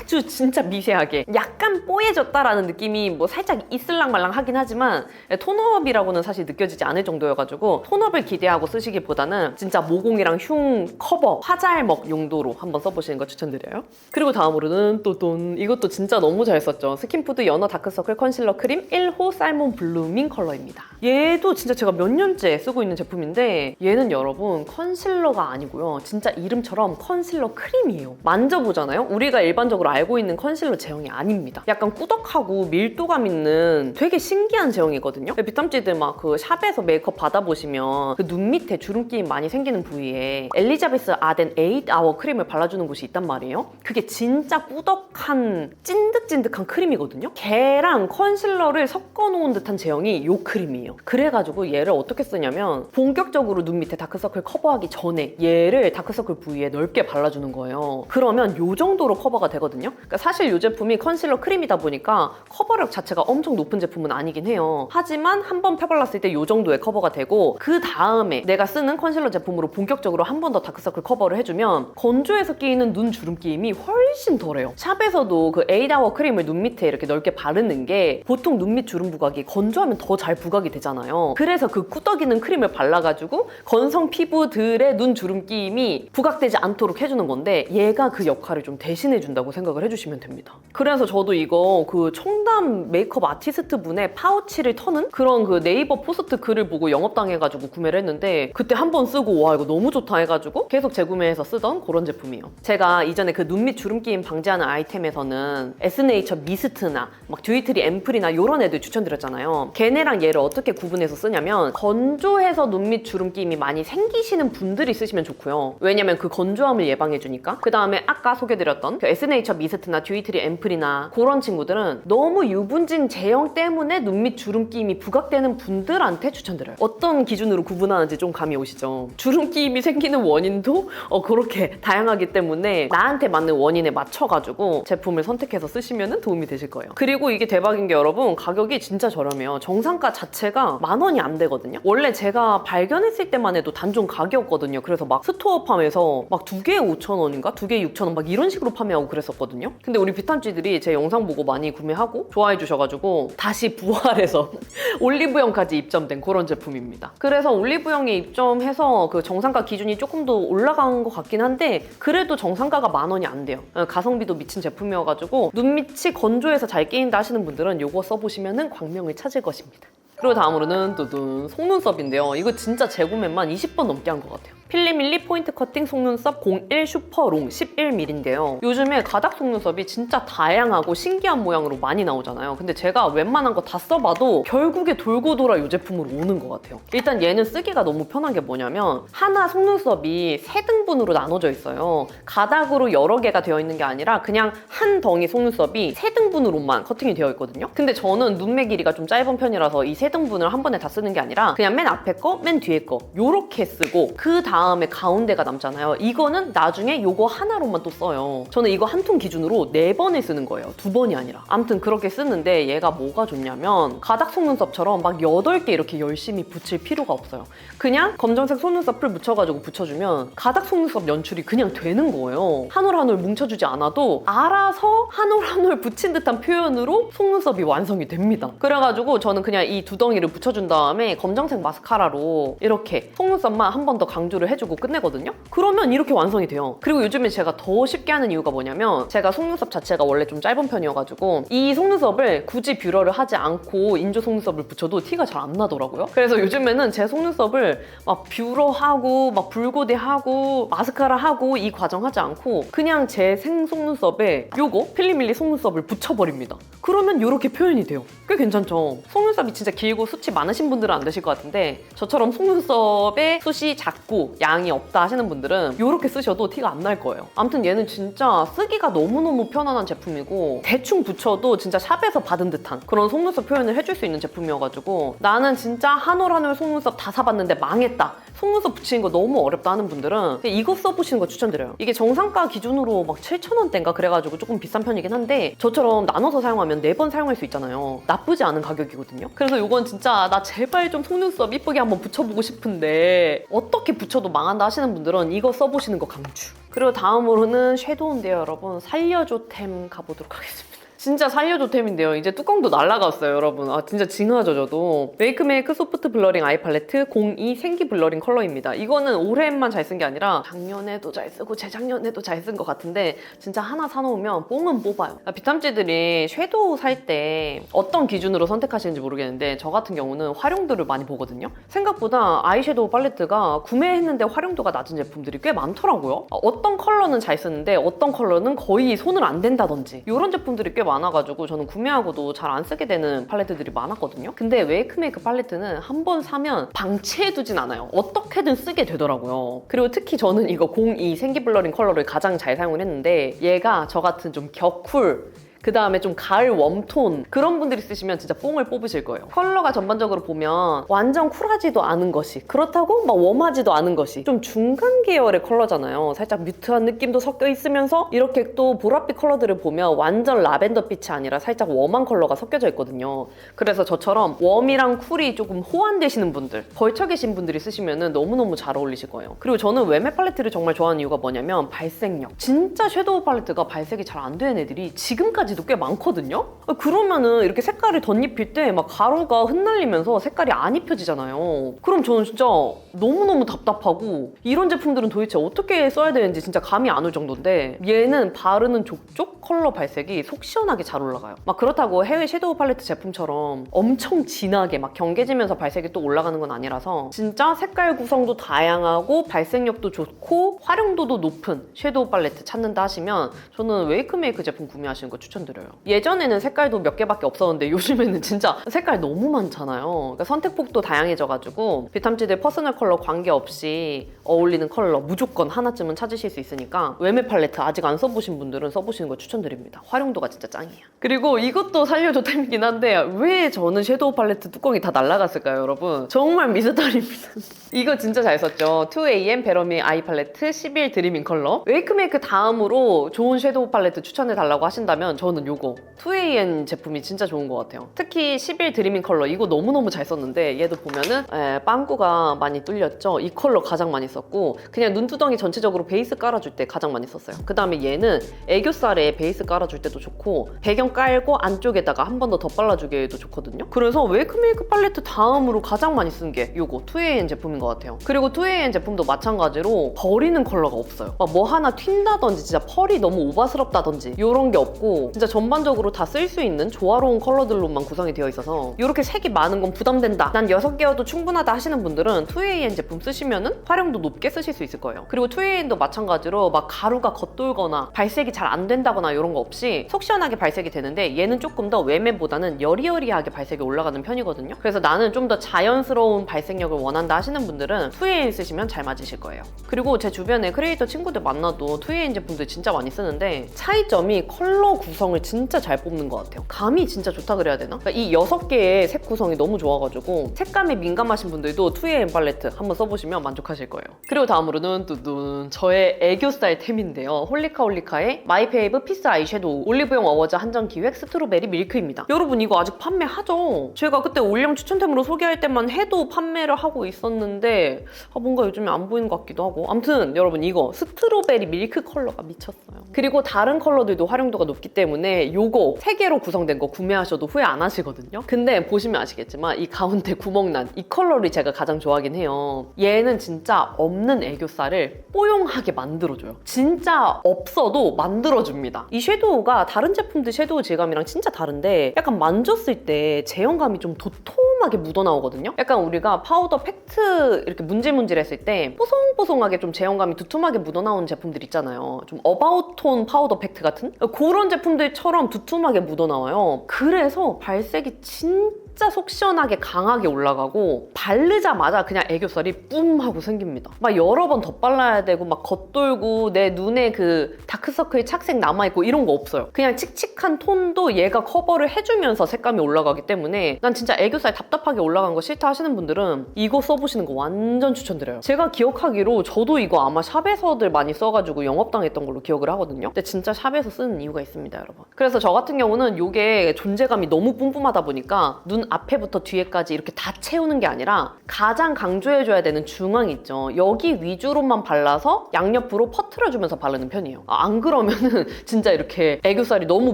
아주 진짜 미세하게 약간 뽀얘졌다라는 느낌이 뭐 살짝 있을랑말랑 하긴 하지만 톤업이라고는 사실 느껴지지 않을 정도여가지고 톤업을 기대하고 쓰시기보다는 진짜 모공이랑 흉 커버, 화잘먹 용도로 한번 써보시는 거 추천드려요. 그리고 다음으로는 또돈, 이것도 진짜 너무 잘 썼죠. 스킨푸드 연어 다크서클 컨실러 크림 1호 살몬 블루밍 컬러입니다. 얘도 진짜 제가 몇 년째 쓰고 있는 제품인데 얘는 여러분 컨실러가 아니고요. 진짜 이름처럼 컨실러 크림이에요. 만져보잖아요? 우리가 일반적으로 알고 있는 컨실러 제형이 아닙니다. 약간 꾸덕하고 밀도감 있는 되게 신기한 제형이거든요. 비탐지들 막 그 샵에서 메이크업 받아보시면 그 눈 밑에 주름기 많이 생기는 부위에 엘리자베스 아덴 8아워 크림을 발라주는 곳이 있단 말이에요. 그게 진짜 꾸덕한 찐득찐득한 크림이거든요. 걔랑 컨실러를 섞어놓은 듯한 제형이 이 크림이에요. 그래가지고 얘를 어떻게 쓰냐면 본격적으로 눈 밑에 다크서클 커버하기 전에 얘를 다크서클 부위에 넓게 발라주는 거예요. 그러면 이 정도로 커버가 되거든요. 그러니까 사실 이 제품이 컨실러 크림이다 보니까 커버력 자체가 엄청 높은 제품은 아니긴 해요. 하지만 한 번 펴발랐을 때 이 정도의 커버가 되고 그 다음에 내가 쓰는 컨실러 제품으로 본격적으로 한 번 더 다크서클 커버를 해주면 건조해서 끼이는 눈 주름 끼임이 훨씬 덜해요. 샵에서도 그 8아워 크림을 눈 밑에 이렇게 넓게 바르는 게 보통 눈 밑 주름 부각이 건조하면 더 잘 부각이 되잖아요. 그래서 그 꾸덕이는 크림을 발라가지고 건성 피부들의 눈 주름 끼임이 부각되지 않도록 해주는 건데 얘가 그 역할을 좀 대신해준다고 생각을 해주시면 됩니다. 그래서 저도 이거 그 청담 메이크업 아티스트 분의 파우치를 터는 그런 그 네이버 포스트 글을 보고 영업당해가지고 구매를 했는데 그때 한 번 쓰고 와 이거 너무 좋다 해가지고 계속 재구매해서 쓰던 그런 제품이에요. 제가 이전에 그 눈 밑 주름 끼임 방지하는 아이템에서는 에스네이처 미스트나 막 듀이트리 앰플이나 이런 애들 추천드렸잖아요. 걔네랑 얘를 어떻게 구분해서 쓰냐면 건조해서 눈 밑 주름 끼임이 많이 생기시는 분들이 쓰시면 좋고요. 왜냐면 그 건조함을 예방해주니까. 그 다음에 아까 소개드렸던 그 에스네이처 미스트나 듀이트리 앰플이나 그런 친구들은 너무 유분진 제형 때문에 눈 밑 주름 끼임이 부각되는 분들한테 추천드려요. 어떤 기준으로 구분하는지 좀 감이 오시죠? 주름 끼임이 생기는 원인도 그렇게 다양하기 때문에 나한테 맞는 원인에 맞춰가지고 제품을 선택해서 쓰시면 도움이 되실 거예요. 그리고 이게 대박인 게 여러분 가격이 진짜 저렴해요. 정상가 자체가 10,000원이 안 되거든요. 원래 제가 발견했을 때만 해도 단종 가격이었거든요. 그래서 막 스토어팜에서 막 2개에 5,000원인가? 2개에 6,000원 막 이런 식으로 판매하고 그랬었거든요. 근데 우리 비탐지들이 제 영상 보고 많이 구매하고 좋아해 주셔가지고 다시 부활해서 올리브영까지 입점된 그런 제품입니다. 그래서 올리브영에 입점해서 그 정상가 기준이 조금 더 올라간 것 같긴 한데 그래도 정상가가 10,000원이 안 돼요. 가성비도 미친 제품이어가지고 눈 밑이 건조해서 잘 끼인다 하시는 분들은 이거 써보시면 광명을 찾을 것입니다. 그리고 다음으로는 또둔 속눈썹인데요. 이거 진짜 재구매만 20번 넘게 한 것 같아요. 필리밀리 포인트 커팅 속눈썹 01 슈퍼롱 11mm인데요. 요즘에 가닥 속눈썹이 진짜 다양하고 신기한 모양으로 많이 나오잖아요. 근데 제가 웬만한 거 다 써봐도 결국에 돌고 돌아 이 제품으로 오는 것 같아요. 일단 얘는 쓰기가 너무 편한 게 뭐냐면 하나 속눈썹이 3등분으로 나눠져 있어요. 가닥으로 여러 개가 되어 있는 게 아니라 그냥 한 덩이 속눈썹이 3등분으로만 커팅이 되어 있거든요. 근데 저는 눈매 길이가 좀 짧은 편이라서 이 3등분을 한 번에 다 쓰는 게 아니라 그냥 맨 앞에 거, 맨 뒤에 거 요렇게 쓰고 그 다음 다음에 가운데가 남잖아요. 이거는 나중에 요거 하나로만 또 써요. 저는 이거 한 통 기준으로 4번을 쓰는 거예요. 2번이 아니라. 아무튼 그렇게 쓰는데 얘가 뭐가 좋냐면 가닥 속눈썹처럼 막 8개 이렇게 열심히 붙일 필요가 없어요. 그냥 검정색 속눈썹 풀 묻혀가지고 붙여주면 가닥 속눈썹 연출이 그냥 되는 거예요. 한 올 한 올 뭉쳐주지 않아도 알아서 한 올 한 올 붙인 듯한 표현으로 속눈썹이 완성이 됩니다. 그래가지고 저는 그냥 이 두덩이를 붙여준 다음에 검정색 마스카라로 이렇게 속눈썹만 한 번 더 강조를 해주고 끝내거든요? 그러면 이렇게 완성이 돼요. 그리고 요즘에 제가 더 쉽게 하는 이유가 뭐냐면 제가 속눈썹 자체가 원래 좀 짧은 편이어가지고 이 속눈썹을 굳이 뷰러를 하지 않고 인조 속눈썹을 붙여도 티가 잘 안 나더라고요. 그래서 요즘에는 제 속눈썹을 막 뷰러하고 막 붉고데하고 마스카라하고 이 과정 하지 않고 그냥 제 생 속눈썹에 요거 필리밀리 속눈썹을 붙여버립니다. 그러면 이렇게 표현이 돼요. 꽤 괜찮죠? 속눈썹이 진짜 길고 숱이 많으신 분들은 안 되실 것 같은데 저처럼 속눈썹에 숱이 작고 양이 없다 하시는 분들은 이렇게 쓰셔도 티가 안 날 거예요. 아무튼 얘는 진짜 쓰기가 너무너무 편안한 제품이고 대충 붙여도 진짜 샵에서 받은 듯한 그런 속눈썹 표현을 해줄 수 있는 제품이어가지고 나는 진짜 한 올 한 올 속눈썹 다 사봤는데 망했다. 속눈썹 붙이는 거 너무 어렵다 하는 분들은 이거 써보시는 거 추천드려요. 이게 정상가 기준으로 막 7,000원대인가 그래가지고 조금 비싼 편이긴 한데 저처럼 나눠서 사용하면 4번 사용할 수 있잖아요. 나쁘지 않은 가격이거든요. 그래서 이건 진짜 나 제발 좀 속눈썹 이쁘게 한번 붙여보고 싶은데 어떻게 붙여도 망한다 하시는 분들은 이거 써보시는 거 강추. 그리고 다음으로는 섀도우인데요, 여러분. 살려줘템 가보도록 하겠습니다. 진짜 살려줘템인데요. 이제 뚜껑도 날라갔어요, 여러분. 아, 진짜 징하죠, 저도. 메이크메이크 소프트 블러링 아이 팔레트 02 생기 블러링 컬러입니다. 이거는 올해만 잘 쓴 게 아니라 작년에도 잘 쓰고 재작년에도 잘 쓴 것 같은데 진짜 하나 사놓으면 뽕은 뽑아요. 비탐찌들이 섀도우 살 때 어떤 기준으로 선택하시는지 모르겠는데 저 같은 경우는 활용도를 많이 보거든요. 생각보다 아이섀도우 팔레트가 구매했는데 활용도가 낮은 제품들이 꽤 많더라고요. 어떤 컬러는 잘 쓰는데 어떤 컬러는 거의 손을 안 댄다든지 이런 제품들이 꽤 많아가지고 저는 구매하고도 잘 안 쓰게 되는 팔레트들이 많았거든요. 근데 웨이크메이크 팔레트는 한 번 사면 방치해두진 않아요. 어떻게든 쓰게 되더라고요. 그리고 특히 저는 이거 02 생기 블러링 컬러를 가장 잘 사용을 했는데 얘가 저 같은 좀 격쿨 그 다음에 좀 가을 웜톤 그런 분들이 쓰시면 진짜 뽕을 뽑으실 거예요. 컬러가 전반적으로 보면 완전 쿨하지도 않은 것이 그렇다고 막 웜하지도 않은 것이 좀 중간 계열의 컬러잖아요. 살짝 뮤트한 느낌도 섞여 있으면서 이렇게 또 보랏빛 컬러들을 보면 완전 라벤더빛이 아니라 살짝 웜한 컬러가 섞여져 있거든요. 그래서 저처럼 웜이랑 쿨이 조금 호환되시는 분들 걸쳐 계신 분들이 쓰시면 너무너무 잘 어울리실 거예요. 그리고 저는 웨메 팔레트를 정말 좋아하는 이유가 뭐냐면 발색력. 진짜 섀도우 팔레트가 발색이 잘 안 되는 애들이 지금까지 꽤 많거든요? 그러면은 이렇게 색깔을 덧입힐 때 막 가루가 흩날리면서 색깔이 안 입혀지잖아요. 그럼 저는 진짜 너무너무 답답하고 이런 제품들은 도대체 어떻게 써야 되는지 진짜 감이 안 올 정도인데 얘는 바르는 족족 컬러 발색이 속 시원하게 잘 올라가요. 막 그렇다고 해외 섀도우 팔레트 제품처럼 엄청 진하게 막 경계지면서 발색이 또 올라가는 건 아니라서 진짜 색깔 구성도 다양하고 발색력도 좋고 활용도도 높은 섀도우 팔레트 찾는다 하시면 저는 웨이크메이크 제품 구매하시는 거 추천드려요. 예전에는 색깔도 몇 개밖에 없었는데 요즘에는 진짜 색깔 너무 많잖아요. 그러니까 선택폭도 다양해져가지고 비탐찌들 퍼스널 컬러 관계없이 어울리는 컬러 무조건 하나쯤은 찾으실 수 있으니까 웨메 팔레트 아직 안 써보신 분들은 써보시는 거 추천드립니다. 활용도가 진짜 짱이야. 그리고 이것도 살려줘템이긴 한데 왜 저는 섀도우 팔레트 뚜껑이 다 날아갔을까요, 여러분? 정말 미스터리입니다. 이거 진짜 잘 썼죠. 2AM 베러미 아이 팔레트 11 드리밍 컬러. 웨이크메이크 다음으로 좋은 섀도우 팔레트 추천해달라고 하신다면 저는 요거 2AM 제품이 진짜 좋은 것 같아요. 특히 11 드리밍 컬러 이거 너무너무 잘 썼는데 얘도 보면은 빵꾸가 많이 뚫렸죠. 이 컬러 가장 많이 썼고 그냥 눈두덩이 전체적으로 베이스 깔아줄 때 가장 많이 썼어요. 그 다음에 얘는 애교살에 베이스 깔아줄 때도 좋고 배경 깔고 안쪽에다가 한 번 더 덧발라주기에도 좋거든요. 그래서 웨이크메이크 팔레트 다음으로 가장 많이 쓴 게 요거 2AM 제품인 것 같아요. 그리고 2AM 제품도 마찬가지로 버리는 컬러가 없어요. 막 뭐 하나 튄다든지 진짜 펄이 너무 오바스럽다든지 이런 게 없고 진짜 전반적으로 다 쓸 수 있는 조화로운 컬러들로만 구성이 되어 있어서 이렇게 색이 많은 건 부담된다. 난 6개여도 충분하다 하시는 분들은 2AM 제품 쓰시면은 활용도 높게 쓰실 수 있을 거예요. 그리고 2AM도 마찬가지로 막 가루가 겉돌거나 발색이 잘 안 된다거나 이런 거 없이 속 시원하게 발색이 되는데 얘는 조금 더 웸웸보다는 여리여리하게 발색이 올라가는 편이거든요. 그래서 나는 좀 더 자연스러운 발색력을 원한다 하시는 분들은 2AN 쓰시면 잘 맞으실 거예요. 그리고 제 주변에 크리에이터 친구들 만나도 2AN 제품들 진짜 많이 쓰는데 차이점이 컬러 구성을 진짜 잘 뽑는 것 같아요. 감이 진짜 좋다 그래야 되나? 그러니까 이 6개의 색 구성이 너무 좋아가지고 색감에 민감하신 분들도 2AN 팔레트 한번 써보시면 만족하실 거예요. 그리고 다음으로는 뚜둔 저의 애교살 템인데요. 홀리카홀리카의 마이페이브 피스 아이섀도우 올리브영 어워즈 한정기획 스트로베리 밀크입니다. 여러분 이거 아직 판매하죠? 제가 그때 올영 추천템으로 소개할 때만 해도 판매를 하고 있었는데 뭔가 요즘에 안 보이는 것 같기도 하고 아무튼 여러분 이거 스트로베리 밀크 컬러가 미쳤어요. 그리고 다른 컬러들도 활용도가 높기 때문에 요거 3개로 구성된 거 구매하셔도 후회 안 하시거든요. 근데 보시면 아시겠지만 이 가운데 구멍난 이 컬러를 제가 가장 좋아하긴 해요. 얘는 진짜 없는 애교살을 뽀용하게 만들어줘요. 진짜 없어도 만들어줍니다. 이 섀도우가 다른 제품들 섀도우 질감이랑 진짜 다른데 약간 만졌을 때 제형감이 좀 도톰하게 묻어나오거든요. 약간 우리가 파우더 팩트 이렇게 문질문질했을 때 뽀송뽀송하게 좀 제형감이 두툼하게 묻어나오는 제품들 있잖아요. 좀 어바웃톤 파우더 팩트 같은? 그런 제품들처럼 두툼하게 묻어나와요. 그래서 발색이 진짜 속 시원하게 강하게 올라가고 바르자마자 그냥 애교살이 뿜 하고 생깁니다. 막 여러 번 덧발라야 되고 막 겉돌고 내 눈에 그 다크서클 착색 남아있고 이런 거 없어요. 그냥 칙칙한 톤도 얘가 커버를 해주면서 색감이 올라가기 때문에 난 진짜 애교살 답답하게 올라간 거 싫다 하시는 분들은 이거 써보시는 거 완전 추천드려요. 제가 기억하기로 저도 이거 아마 샵에서들 많이 써가지고 영업당했던 걸로 기억을 하거든요. 근데 진짜 샵에서 쓰는 이유가 있습니다, 여러분. 그래서 저 같은 경우는 이게 존재감이 너무 뿜뿜하다 보니까 눈 앞에부터 뒤에까지 이렇게 다 채우는 게 아니라 가장 강조해줘야 되는 중앙 있죠. 여기 위주로만 발라서 양옆으로 퍼트려주면서 바르는 편이에요. 안 그러면은 진짜 이렇게 애교살이 너무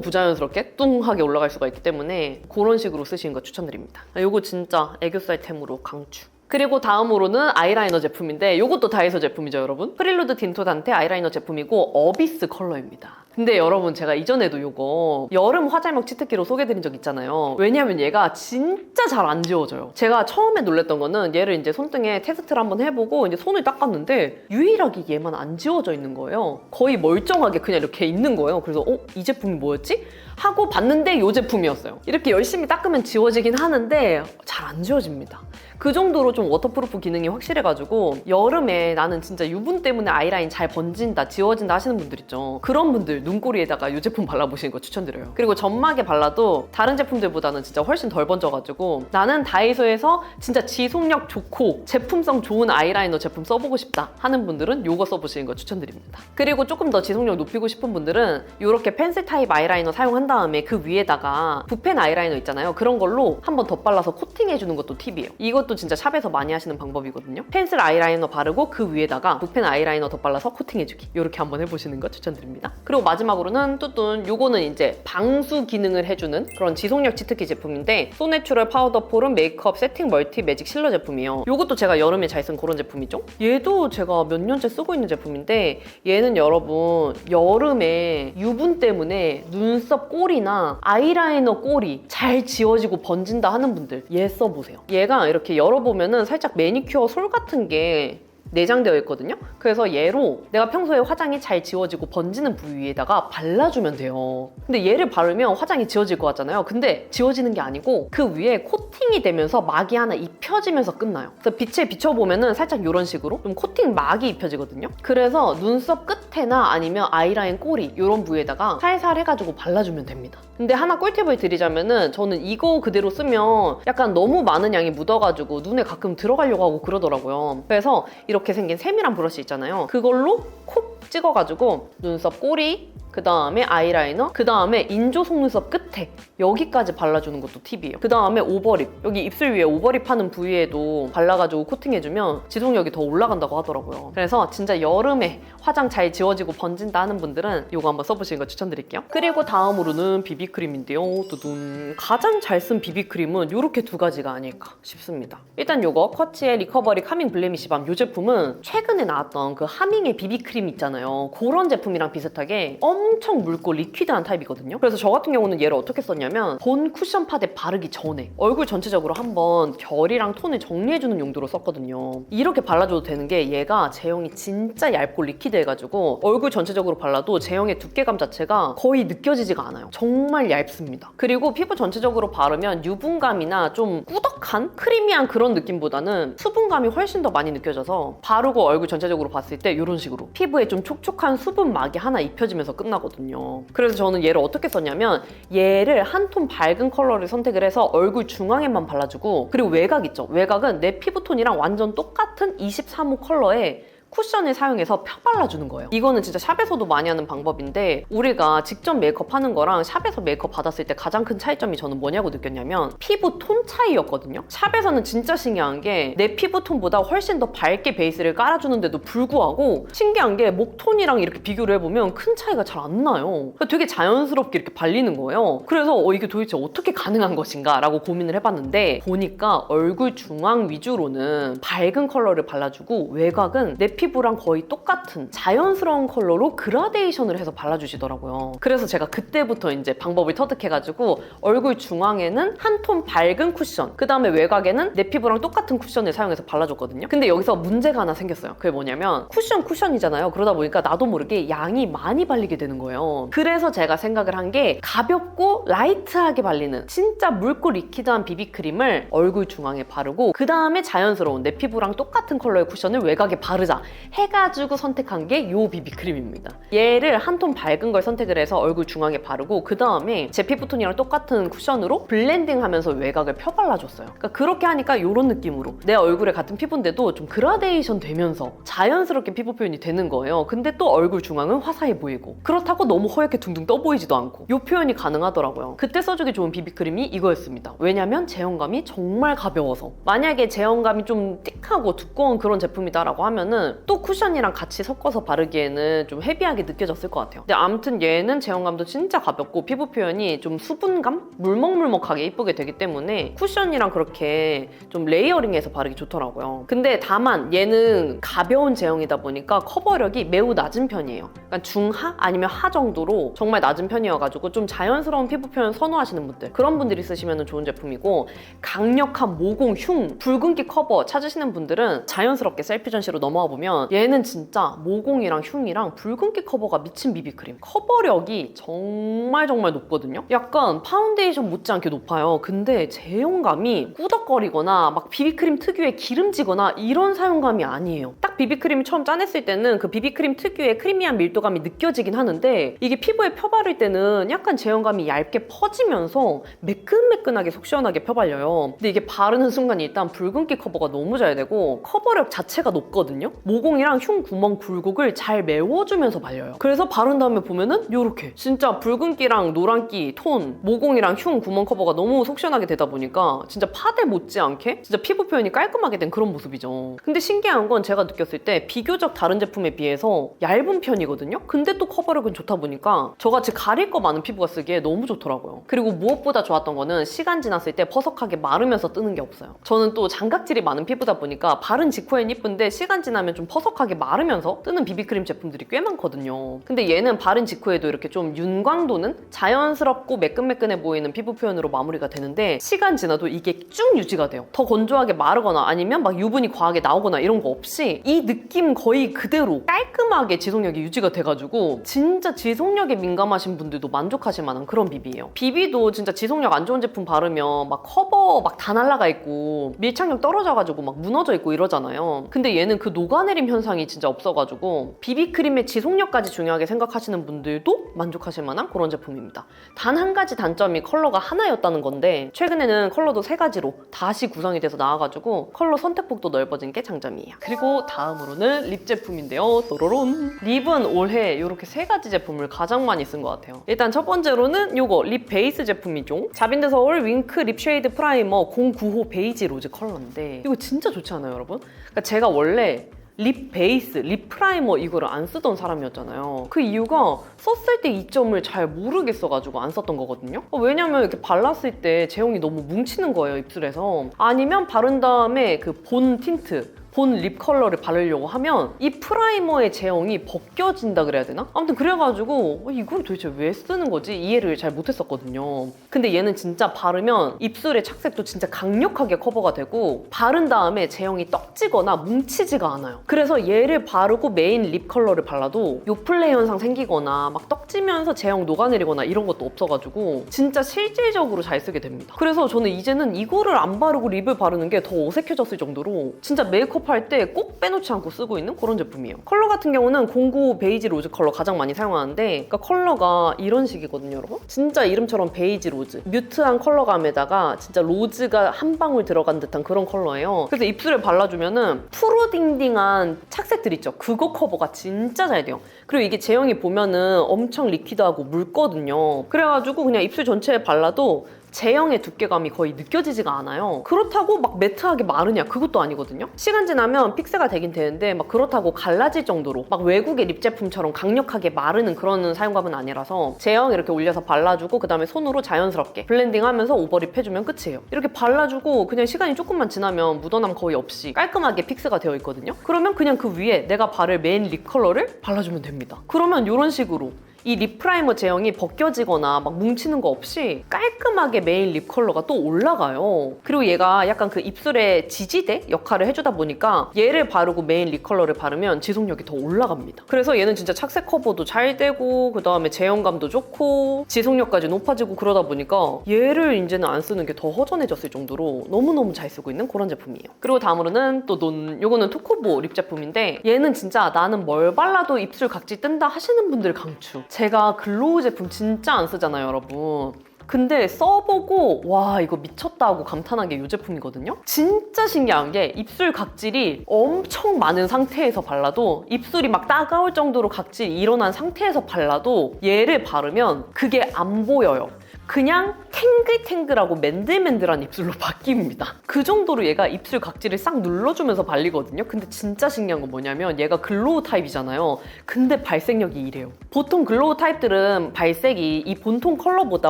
부자연스럽게 뚱하게 올라갈 수가 있기 때문에 그런 식으로 쓰시는 거 추천드립니다. 이거 진짜 애교살템으로 강추. 그리고 다음으로는 아이라이너 제품인데 이것도 다이소 제품이죠, 여러분. 프릴루드 딘토 단테 아이라이너 제품이고 어비스 컬러입니다. 근데 여러분 제가 이전에도 이거 여름 화잘먹 치트키로 소개해드린 적 있잖아요. 왜냐면 얘가 진짜 잘 안 지워져요. 제가 처음에 놀랬던 거는 얘를 이제 손등에 테스트를 한번 해보고 이제 손을 닦았는데 유일하게 얘만 안 지워져 있는 거예요. 거의 멀쩡하게 그냥 이렇게 있는 거예요. 그래서 이 제품이 뭐였지? 하고 봤는데 이 제품이었어요. 이렇게 열심히 닦으면 지워지긴 하는데 잘 안 지워집니다. 그 정도로 좀 워터프루프 기능이 확실해가지고 여름에 나는 진짜 유분 때문에 아이라인 잘 번진다, 지워진다 하시는 분들 있죠. 그런 분들 눈꼬리에다가 이 제품 발라보시는 거 추천드려요. 그리고 점막에 발라도 다른 제품들보다는 진짜 훨씬 덜 번져가지고 나는 다이소에서 진짜 지속력 좋고 제품성 좋은 아이라이너 제품 써보고 싶다 하는 분들은 이거 써보시는 거 추천드립니다. 그리고 조금 더 지속력 높이고 싶은 분들은 이렇게 펜슬 타입 아이라이너 사용한 다음에 그 위에다가 붓펜 아이라이너 있잖아요. 그런 걸로 한번 덧발라서 코팅해주는 것도 팁이에요. 이것도 진짜 샵에서 많이 하시는 방법이거든요. 펜슬 아이라이너 바르고 그 위에다가 붓펜 아이라이너 덧발라서 코팅해주기. 이렇게 한번 해보시는 거 추천드립니다. 그리고 마지막으로는 뚜둔 요거는 이제 방수 기능을 해주는 그런 지속력 치트키 제품인데 소내추럴 파우더 폼 메이크업 세팅 멀티 매직 실러 제품이에요. 요것도 제가 여름에 잘 쓴 그런 제품이죠. 얘도 제가 몇 년째 쓰고 있는 제품인데 얘는 여러분 여름에 유분 때문에 눈썹 꼬리나 아이라이너 꼬리 잘 지워지고 번진다 하는 분들 얘 써보세요. 얘가 이렇게 열어보면은 살짝 매니큐어 솔 같은 게 내장되어 있거든요. 그래서 얘로 내가 평소에 화장이 잘 지워지고 번지는 부위에다가 발라주면 돼요. 근데 얘를 바르면 화장이 지워질 것 같잖아요. 근데 지워지는 게 아니고 그 위에 코팅이 되면서 막이 하나 입혀지면서 끝나요. 그래서 빛에 비춰보면은 살짝 이런 식으로 좀 코팅 막이 입혀지거든요. 그래서 눈썹 끝에나 아니면 아이라인 꼬리 이런 부위에다가 살살 해가지고 발라주면 됩니다. 근데 하나 꿀팁을 드리자면은 저는 이거 그대로 쓰면 약간 너무 많은 양이 묻어가지고 눈에 가끔 들어가려고 하고 그러더라고요. 그래서 이렇게 생긴 세밀한 브러쉬 있잖아요. 그걸로 콕 찍어가지고 눈썹 꼬리, 그 다음에 아이라이너, 그 다음에 인조 속눈썹 끝에 여기까지 발라주는 것도 팁이에요. 그 다음에 오버립, 여기 입술 위에 오버립 하는 부위에도 발라가지고 코팅해주면 지속력이 더 올라간다고 하더라고요. 그래서 진짜 여름에 화장 잘 지워지고 번진다 하는 분들은 이거 한번 써보시는 거 추천드릴게요. 그리고 다음으로는 비비크림인데요. 두둔. 가장 잘 쓴 비비크림은 이렇게 2가지가 아닐까 싶습니다. 일단 이거 쿼츠의 리커버리 카밍 블레미시 밤 이 제품은 최근에 나왔던 그 하밍의 비비크림 있잖아요. 그런 제품이랑 비슷하게 엄청 묽고 리퀴드한 타입이거든요. 그래서 저 같은 경우는 얘를 어떻게 썼냐면 본 쿠션 파데 바르기 전에 얼굴 전체적으로 한번 결이랑 톤을 정리해주는 용도로 썼거든요. 이렇게 발라줘도 되는 게 얘가 제형이 진짜 얇고 리퀴드해가지고 얼굴 전체적으로 발라도 제형의 두께감 자체가 거의 느껴지지가 않아요. 정말 얇습니다. 그리고 피부 전체적으로 바르면 유분감이나 좀 꾸덕한 크리미한 그런 느낌보다는 수분감이 훨씬 더 많이 느껴져서 바르고 얼굴 전체적으로 봤을 때 이런 식으로 피부에 좀 촉촉한 수분막이 하나 입혀지면서 끝나거든요. 그래서 저는 얘를 어떻게 썼냐면 얘를 한 톤 밝은 컬러를 선택을 해서 얼굴 중앙에만 발라주고, 그리고 외곽 있죠? 외곽은 내 피부톤이랑 완전 똑같은 23호 컬러에 쿠션을 사용해서 펴 발라주는 거예요. 이거는 진짜 샵에서도 많이 하는 방법인데 우리가 직접 메이크업 하는 거랑 샵에서 메이크업 받았을 때 가장 큰 차이점이 저는 뭐냐고 느꼈냐면 피부 톤 차이였거든요. 샵에서는 진짜 신기한 게 내 피부 톤보다 훨씬 더 밝게 베이스를 깔아주는데도 불구하고 신기한 게 목톤이랑 이렇게 비교를 해보면 큰 차이가 잘 안 나요. 되게 자연스럽게 이렇게 발리는 거예요. 그래서 이게 도대체 어떻게 가능한 것인가 라고 고민을 해봤는데 보니까 얼굴 중앙 위주로는 밝은 컬러를 발라주고 외곽은 내 피부랑 거의 똑같은 자연스러운 컬러로 그라데이션을 해서 발라주시더라고요. 그래서 제가 그때부터 이제 방법을 터득해가지고 얼굴 중앙에는 한 톤 밝은 쿠션, 그 다음에 외곽에는 내 피부랑 똑같은 쿠션을 사용해서 발라줬거든요. 근데 여기서 문제가 하나 생겼어요. 그게 뭐냐면 쿠션이잖아요. 그러다 보니까 나도 모르게 양이 많이 발리게 되는 거예요. 그래서 제가 생각을 한 게 가볍고 라이트하게 발리는 진짜 묽고 리퀴드한 비비크림을 얼굴 중앙에 바르고 그 다음에 자연스러운 내 피부랑 똑같은 컬러의 쿠션을 외곽에 바르자 해가지고 선택한 게 이 비비크림입니다. 얘를 한 톤 밝은 걸 선택을 해서 얼굴 중앙에 바르고 그 다음에 제 피부톤이랑 똑같은 쿠션으로 블렌딩하면서 외곽을 펴 발라줬어요. 그러니까 그렇게 하니까 이런 느낌으로 내 얼굴에 같은 피부인데도 좀 그라데이션 되면서 자연스럽게 피부 표현이 되는 거예요. 근데 또 얼굴 중앙은 화사해 보이고 그렇다고 너무 허옇게 둥둥 떠 보이지도 않고 이 표현이 가능하더라고요. 그때 써주기 좋은 비비크림이 이거였습니다. 왜냐면 제형감이 정말 가벼워서. 만약에 제형감이 좀 띡하고 두꺼운 그런 제품이다라고 하면은 또 쿠션이랑 같이 섞어서 바르기에는 좀 헤비하게 느껴졌을 것 같아요. 근데 아무튼 얘는 제형감도 진짜 가볍고 피부 표현이 좀 수분감? 물먹물먹하게 이쁘게 되기 때문에 쿠션이랑 그렇게 좀 레이어링해서 바르기 좋더라고요. 근데 다만 얘는 가벼운 제형이다 보니까 커버력이 매우 낮은 편이에요. 그러니까 중하? 아니면 하 정도로 정말 낮은 편이어가지고 좀 자연스러운 피부 표현 선호하시는 분들, 그런 분들이 쓰시면 좋은 제품이고, 강력한 모공, 흉, 붉은기 커버 찾으시는 분들은 자연스럽게 셀피 전시로 넘어와 보면 얘는 진짜 모공이랑 흉이랑 붉은기 커버가 미친 비비크림. 커버력이 정말 높거든요. 약간 파운데이션 못지않게 높아요. 근데 제형감이 꾸덕거리거나 막 비비크림 특유의 기름지거나 이런 사용감이 아니에요. 딱 비비크림이 처음 짜냈을 때는 그 비비크림 특유의 크리미한 밀도감이 느껴지긴 하는데 이게 피부에 펴바를 때는 약간 제형감이 얇게 퍼지면서 매끈매끈하게 속 시원하게 펴발려요. 근데 이게 바르는 순간 일단 붉은기 커버가 너무 잘 되고 커버력 자체가 높거든요. 모공이랑 흉 구멍 굴곡을 잘 메워주면서 발려요. 그래서 바른 다음에 보면은 이렇게 진짜 붉은기랑 노란기 톤, 모공이랑 흉 구멍 커버가 너무 속 시원하게 되다 보니까 진짜 파데 못지않게 진짜 피부 표현이 깔끔하게 된 그런 모습이죠. 근데 신기한 건 제가 느꼈을 때 비교적 다른 제품에 비해서 얇은 편이거든요. 근데 또 커버력은 좋다 보니까 저같이 가릴 거 많은 피부가 쓰기에 너무 좋더라고요. 그리고 무엇보다 좋았던 거는 시간 지났을 때 퍼석하게 마르면서 뜨는 게 없어요. 저는 또 장각질이 많은 피부다 보니까 바른 직후엔 이쁜데 시간 지나면 좀 퍼석하게 마르면서 뜨는 비비크림 제품들이 꽤 많거든요. 근데 얘는 바른 직후에도 이렇게 좀 윤광도는 자연스럽고 매끈매끈해 보이는 피부 표현으로 마무리가 되는데 시간 지나도 이게 쭉 유지가 돼요. 더 건조하게 마르거나 아니면 막 유분이 과하게 나오거나 이런 거 없이 이 느낌 거의 그대로 깔끔하게 지속력이 유지가 돼가지고 진짜 지속력에 민감하신 분들도 만족하실 만한 그런 비비예요. 비비도 진짜 지속력 안 좋은 제품 바르면 막 커버 막 다 날라가 있고 밀착력 떨어져가지고 막 무너져 있고 이러잖아요. 근데 얘는 그 녹아내림 현상이 진짜 없어가지고 비비크림의 지속력까지 중요하게 생각하시는 분들도 만족하실 만한 그런 제품입니다. 단 한 가지 단점이 컬러가 하나였다는 건데 최근에는 컬러도 3가지로 다시 구성이 돼서 나와가지고 컬러 선택폭도 넓어진 게 장점이에요. 그리고 다음으로는 립 제품인데요. 또로론. 립은 올해 이렇게 3가지 제품을 가장 많이 쓴 것 같아요. 일단 첫 번째로는 이거 립 베이스 제품이죠. 자빈드 서울 윙크 립 쉐이드 프라이머 09호 베이지 로즈 컬러인데 이거 진짜 좋지 않아요, 여러분? 그러니까 제가 원래 립 베이스, 립 프라이머 이거를 안 쓰던 사람이었잖아요. 그 이유가 썼을 때 이점을 잘 모르겠어가지고 안 썼던 거거든요. 왜냐면 이렇게 발랐을 때 제형이 너무 뭉치는 거예요, 입술에서. 아니면 바른 다음에 그 본 틴트, 본 립 컬러를 바르려고 하면 이 프라이머의 제형이 벗겨진다 그래야 되나? 아무튼 그래가지고 이걸 도대체 왜 쓰는 거지? 이해를 잘 못했었거든요. 근데 얘는 진짜 바르면 입술의 착색도 진짜 강력하게 커버가 되고 바른 다음에 제형이 떡지거나 뭉치지가 않아요. 그래서 얘를 바르고 메인 립 컬러를 발라도 요플레 현상 생기거나 막 떡지면서 제형 녹아내리거나 이런 것도 없어가지고 진짜 실질적으로 잘 쓰게 됩니다. 그래서 저는 이제는 이거를 안 바르고 립을 바르는 게 더 어색해졌을 정도로 진짜 메이크업 할 때 꼭 빼놓지 않고 쓰고 있는 그런 제품이에요. 컬러 같은 경우는 09 베이지 로즈 컬러 가장 많이 사용하는데 그러니까 컬러가 이런 식이거든요, 여러분. 진짜 이름처럼 베이지 로즈. 뮤트한 컬러감에다가 진짜 로즈가 한 방울 들어간 듯한 그런 컬러예요. 그래서 입술에 발라주면은 푸르딩딩한 착색들 있죠? 그거 커버가 진짜 잘 돼요. 그리고 이게 제형이 보면은 엄청 리퀴드하고 묽거든요. 그래가지고 그냥 입술 전체에 발라도 제형의 두께감이 거의 느껴지지가 않아요. 그렇다고 막 매트하게 마르냐? 그것도 아니거든요. 시간 지나면 픽스가 되긴 되는데 막 그렇다고 갈라질 정도로 막 외국의 립 제품처럼 강력하게 마르는 그런 사용감은 아니라서 제형 이렇게 올려서 발라주고 그 다음에 손으로 자연스럽게 블렌딩하면서 오버립 해주면 끝이에요. 이렇게 발라주고 그냥 시간이 조금만 지나면 묻어남 거의 없이 깔끔하게 픽스가 되어 있거든요. 그러면 그냥 그 위에 내가 바를 메인 립 컬러를 발라주면 됩니다. 그러면 이런 식으로 이 립 프라이머 제형이 벗겨지거나 막 뭉치는 거 없이 깔끔하게 메인 립 컬러가 또 올라가요. 그리고 얘가 약간 그 입술의 지지대 역할을 해주다 보니까 얘를 바르고 메인 립 컬러를 바르면 지속력이 더 올라갑니다. 그래서 얘는 진짜 착색 커버도 잘 되고 그 다음에 제형감도 좋고 지속력까지 높아지고 그러다 보니까 얘를 이제는 안 쓰는 게 더 허전해졌을 정도로 너무너무 잘 쓰고 있는 그런 제품이에요. 그리고 다음으로는 또 요거는 토코보 립 제품인데 얘는 진짜 나는 뭘 발라도 입술 각질 뜬다 하시는 분들 강추. 제가 글로우 제품 진짜 안 쓰잖아요, 여러분. 근데 써보고 와 이거 미쳤다 하고 감탄한 게 이 제품이거든요. 진짜 신기한 게 입술 각질이 엄청 많은 상태에서 발라도 입술이 막 따가울 정도로 각질이 일어난 상태에서 발라도 얘를 바르면 그게 안 보여요. 그냥 탱글탱글하고 맨들맨들한 입술로 바뀝니다. 그 정도로 얘가 입술 각질을 싹 눌러주면서 발리거든요. 근데 진짜 신기한 건 뭐냐면 얘가 글로우 타입이잖아요. 근데 발색력이 이래요. 보통 글로우 타입들은 발색이 이 본통 컬러보다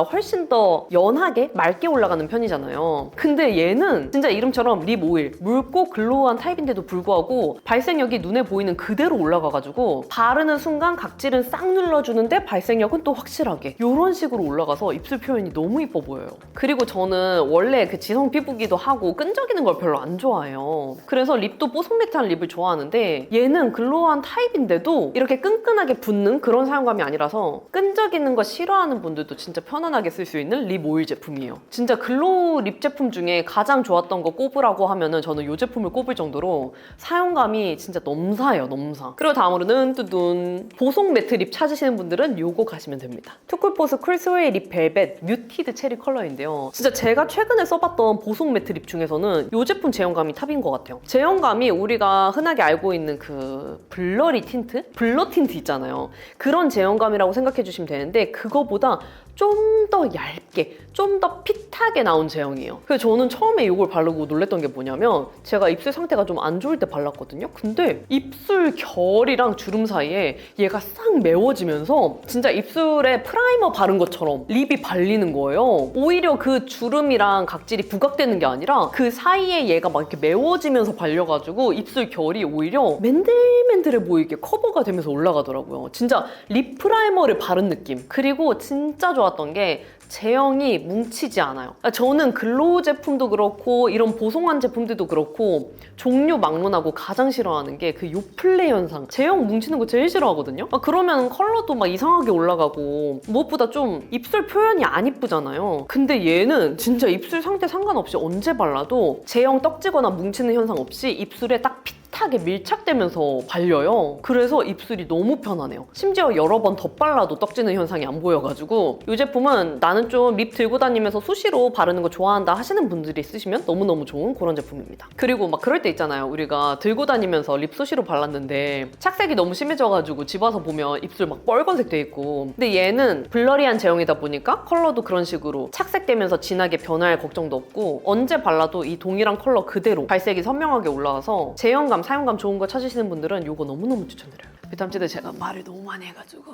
훨씬 더 연하게 맑게 올라가는 편이잖아요. 근데 얘는 진짜 이름처럼 립 오일, 묽고 글로우한 타입인데도 불구하고 발색력이 눈에 보이는 그대로 올라가가지고 바르는 순간 각질은 싹 눌러주는데 발색력은 또 확실하게 이런 식으로 올라가서 입술 표현이 너무 이뻐 보여요. 그리고 저는 원래 그 지성 피부기도 하고 끈적이는 걸 별로 안 좋아해요. 그래서 립도 뽀송매트한 립을 좋아하는데 얘는 글로우한 타입인데도 이렇게 끈끈하게 붙는 그런 사용감이 아니라서 끈적이는 거 싫어하는 분들도 진짜 편안하게 쓸 수 있는 립 오일 제품이에요. 진짜 글로우 립 제품 중에 가장 좋았던 거 꼽으라고 하면은 저는 이 제품을 꼽을 정도로 사용감이 진짜 넘사예요, 넘사. 그리고 다음으로는 뚜둔 보송 매트 립 찾으시는 분들은 요거 가시면 됩니다. 투쿨포스 쿨스웨이 립 벨벳 뮤티드 체리 컬러인데요. 진짜 제가 최근에 써봤던 보송 매트 립 중에서는 이 제품 제형감이 탑인 것 같아요. 제형감이 우리가 흔하게 알고 있는 그 블러리 틴트? 블러 틴트 있잖아요. 그런 제형감이라고 생각해 주시면 되는데 그거보다 좀 더 얇게, 좀 더 핏하게 나온 제형이에요. 그래서 저는 처음에 이걸 바르고 놀랬던 게 뭐냐면 제가 입술 상태가 좀 안 좋을 때 발랐거든요. 근데 입술 결이랑 주름 사이에 얘가 싹 메워지면서 진짜 입술에 프라이머 바른 것처럼 립이 발리는 거예요. 오히려 그 주름이랑 각질이 부각되는 게 아니라 그 사이에 얘가 막 이렇게 메워지면서 발려가지고 입술 결이 오히려 맨들맨들해 보이게 커버가 되면서 올라가더라고요. 진짜 립 프라이머를 바른 느낌. 그리고 진짜 좋았던 게 제형이 뭉치지 않아요. 저는 글로우 제품도 그렇고 이런 보송한 제품들도 그렇고 종류 막론하고 가장 싫어하는 게 그 요플레 현상. 제형 뭉치는 거 제일 싫어하거든요. 그러면 컬러도 막 이상하게 올라가고 무엇보다 좀 입술 표현이 안 이쁘잖아요. 근데 얘는 진짜 입술 상태 상관없이 언제 발라도 제형 떡지거나 뭉치는 현상 없이 입술에 딱 핏하게 밀착되면서 발려요. 그래서 입술이 너무 편하네요. 심지어 여러 번 덧발라도 떡지는 현상이 안 보여가지고 이 제품은 나는 좀 립 들고 다니면서 수시로 바르는 거 좋아한다 하시는 분들이 쓰시면 너무너무 좋은 그런 제품입니다. 그리고 막 그럴 때 있잖아요. 우리가 들고 다니면서 립 수시로 발랐는데 착색이 너무 심해져가지고 집 와서 보면 입술 막 빨간색 돼 있고 근데 얘는 블러리한 제형이다 보니까 컬러도 그런 식으로 착색되면서 진하게 변할 걱정도 없고 언제 발라도 이 동일한 컬러 그대로 발색이 선명하게 올라와서 제형감, 사용감 좋은 거 찾으시는 분들은 이거 너무너무 추천드려요. 비탐치드 제가 말을 너무 많이 해가지고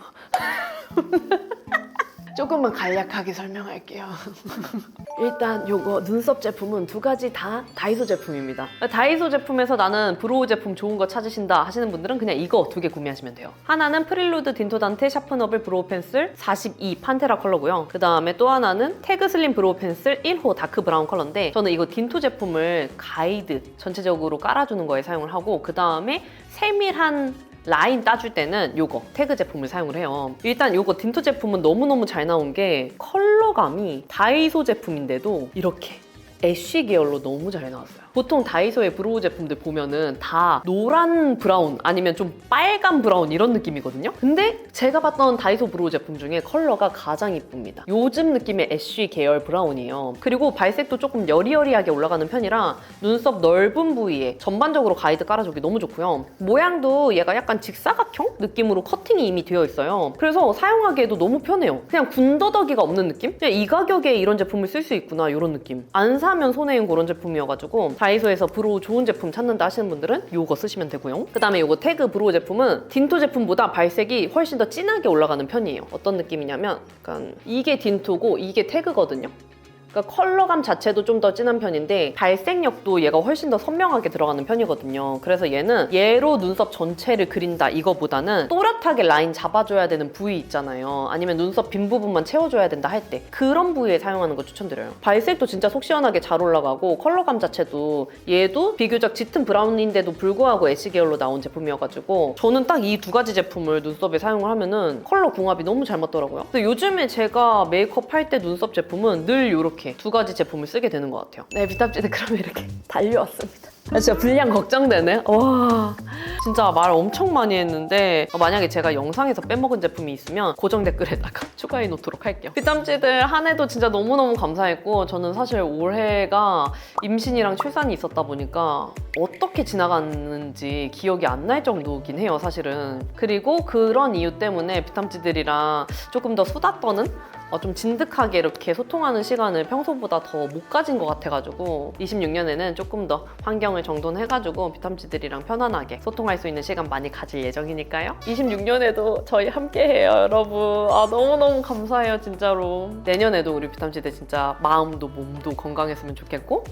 조금만 간략하게 설명할게요. 일단 요거 눈썹 제품은 두 가지 다 다이소 제품입니다. 다이소 제품에서 나는 브로우 제품 좋은 거 찾으신다 하시는 분들은 그냥 이거 두 개 구매하시면 돼요. 하나는 프릴루드 딘토단테 샤프너블 브로우 펜슬 42 판테라 컬러고요. 그 다음에 또 하나는 태그 슬림 브로우 펜슬 1호 다크 브라운 컬러인데 저는 이거 딘토 제품을 가이드 전체적으로 깔아주는 거에 사용을 하고 그 다음에 세밀한 라인 따줄 때는 요거 태그 제품을 사용을 해요. 일단 요거 딘토 제품은 너무너무 잘 나온 게 컬러감이 다이소 제품인데도 이렇게 애쉬 계열로 너무 잘 나왔어요. 보통 다이소의 브로우 제품들 보면은 다 노란 브라운 아니면 좀 빨간 브라운 이런 느낌이거든요. 근데 제가 봤던 다이소 브로우 제품 중에 컬러가 가장 이쁩니다. 요즘 느낌의 애쉬 계열 브라운이에요. 그리고 발색도 조금 여리여리하게 올라가는 편이라 눈썹 넓은 부위에 전반적으로 가이드 깔아주기 너무 좋고요. 모양도 얘가 약간 직사각형 느낌으로 커팅이 이미 되어 있어요. 그래서 사용하기에도 너무 편해요. 그냥 군더더기가 없는 느낌? 그냥 이 가격에 이런 제품을 쓸 수 있구나 이런 느낌. 안 사면 손해인 그런 제품이어가지고 다이소에서 브로우 좋은 제품 찾는다 하시는 분들은 이거 쓰시면 되고요. 그 다음에 이거 태그 브로우 제품은 딘토 제품보다 발색이 훨씬 더 진하게 올라가는 편이에요. 어떤 느낌이냐면 약간 이게 딘토고 이게 태그거든요. 그러니까 컬러감 자체도 좀 더 진한 편인데 발색력도 얘가 훨씬 더 선명하게 들어가는 편이거든요. 그래서 얘는 얘로 눈썹 전체를 그린다 이거보다는 또렷하게 라인 잡아줘야 되는 부위 있잖아요. 아니면 눈썹 빈 부분만 채워줘야 된다 할 때 그런 부위에 사용하는 거 추천드려요. 발색도 진짜 속 시원하게 잘 올라가고 컬러감 자체도 얘도 비교적 짙은 브라운인데도 불구하고 애쉬 계열로 나온 제품이어가지고 저는 딱 이 두 가지 제품을 눈썹에 사용을 하면은 컬러 궁합이 너무 잘 맞더라고요. 근데 요즘에 제가 메이크업 할 때 눈썹 제품은 늘 이렇게 두 가지 제품을 쓰게 되는 것 같아요. 네, 비탑지드 그럼 이렇게 달려왔습니다. 진짜 분량 걱정되네. 와, 진짜 말 엄청 많이 했는데 만약에 제가 영상에서 빼먹은 제품이 있으면 고정 댓글에다가 추가해 놓도록 할게요. 비tam지드 한 해도 진짜 너무너무 감사했고 저는 사실 올해가 임신이랑 출산이 있었다 보니까 어떻게 지나갔는지 기억이 안 날 정도긴 해요, 사실은. 그리고 그런 이유 때문에 비tam지들이랑 조금 더 수다 떠는 좀 진득하게 이렇게 소통하는 시간을 평소보다 더 못 가진 것 같아가지고 26년에는 조금 더 환경을 정돈해가지고 비탐지들이랑 편안하게 소통할 수 있는 시간 많이 가질 예정이니까요. 26년에도 저희 함께해요, 여러분. 너무너무 감사해요, 진짜로. 내년에도 우리 비탐지들 진짜 마음도 몸도 건강했으면 좋겠고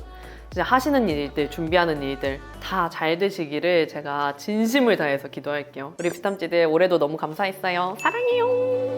진짜 하시는 일들, 준비하는 일들 다 잘 되시기를 제가 진심을 다해서 기도할게요. 우리 비탐지들 올해도 너무 감사했어요. 사랑해요.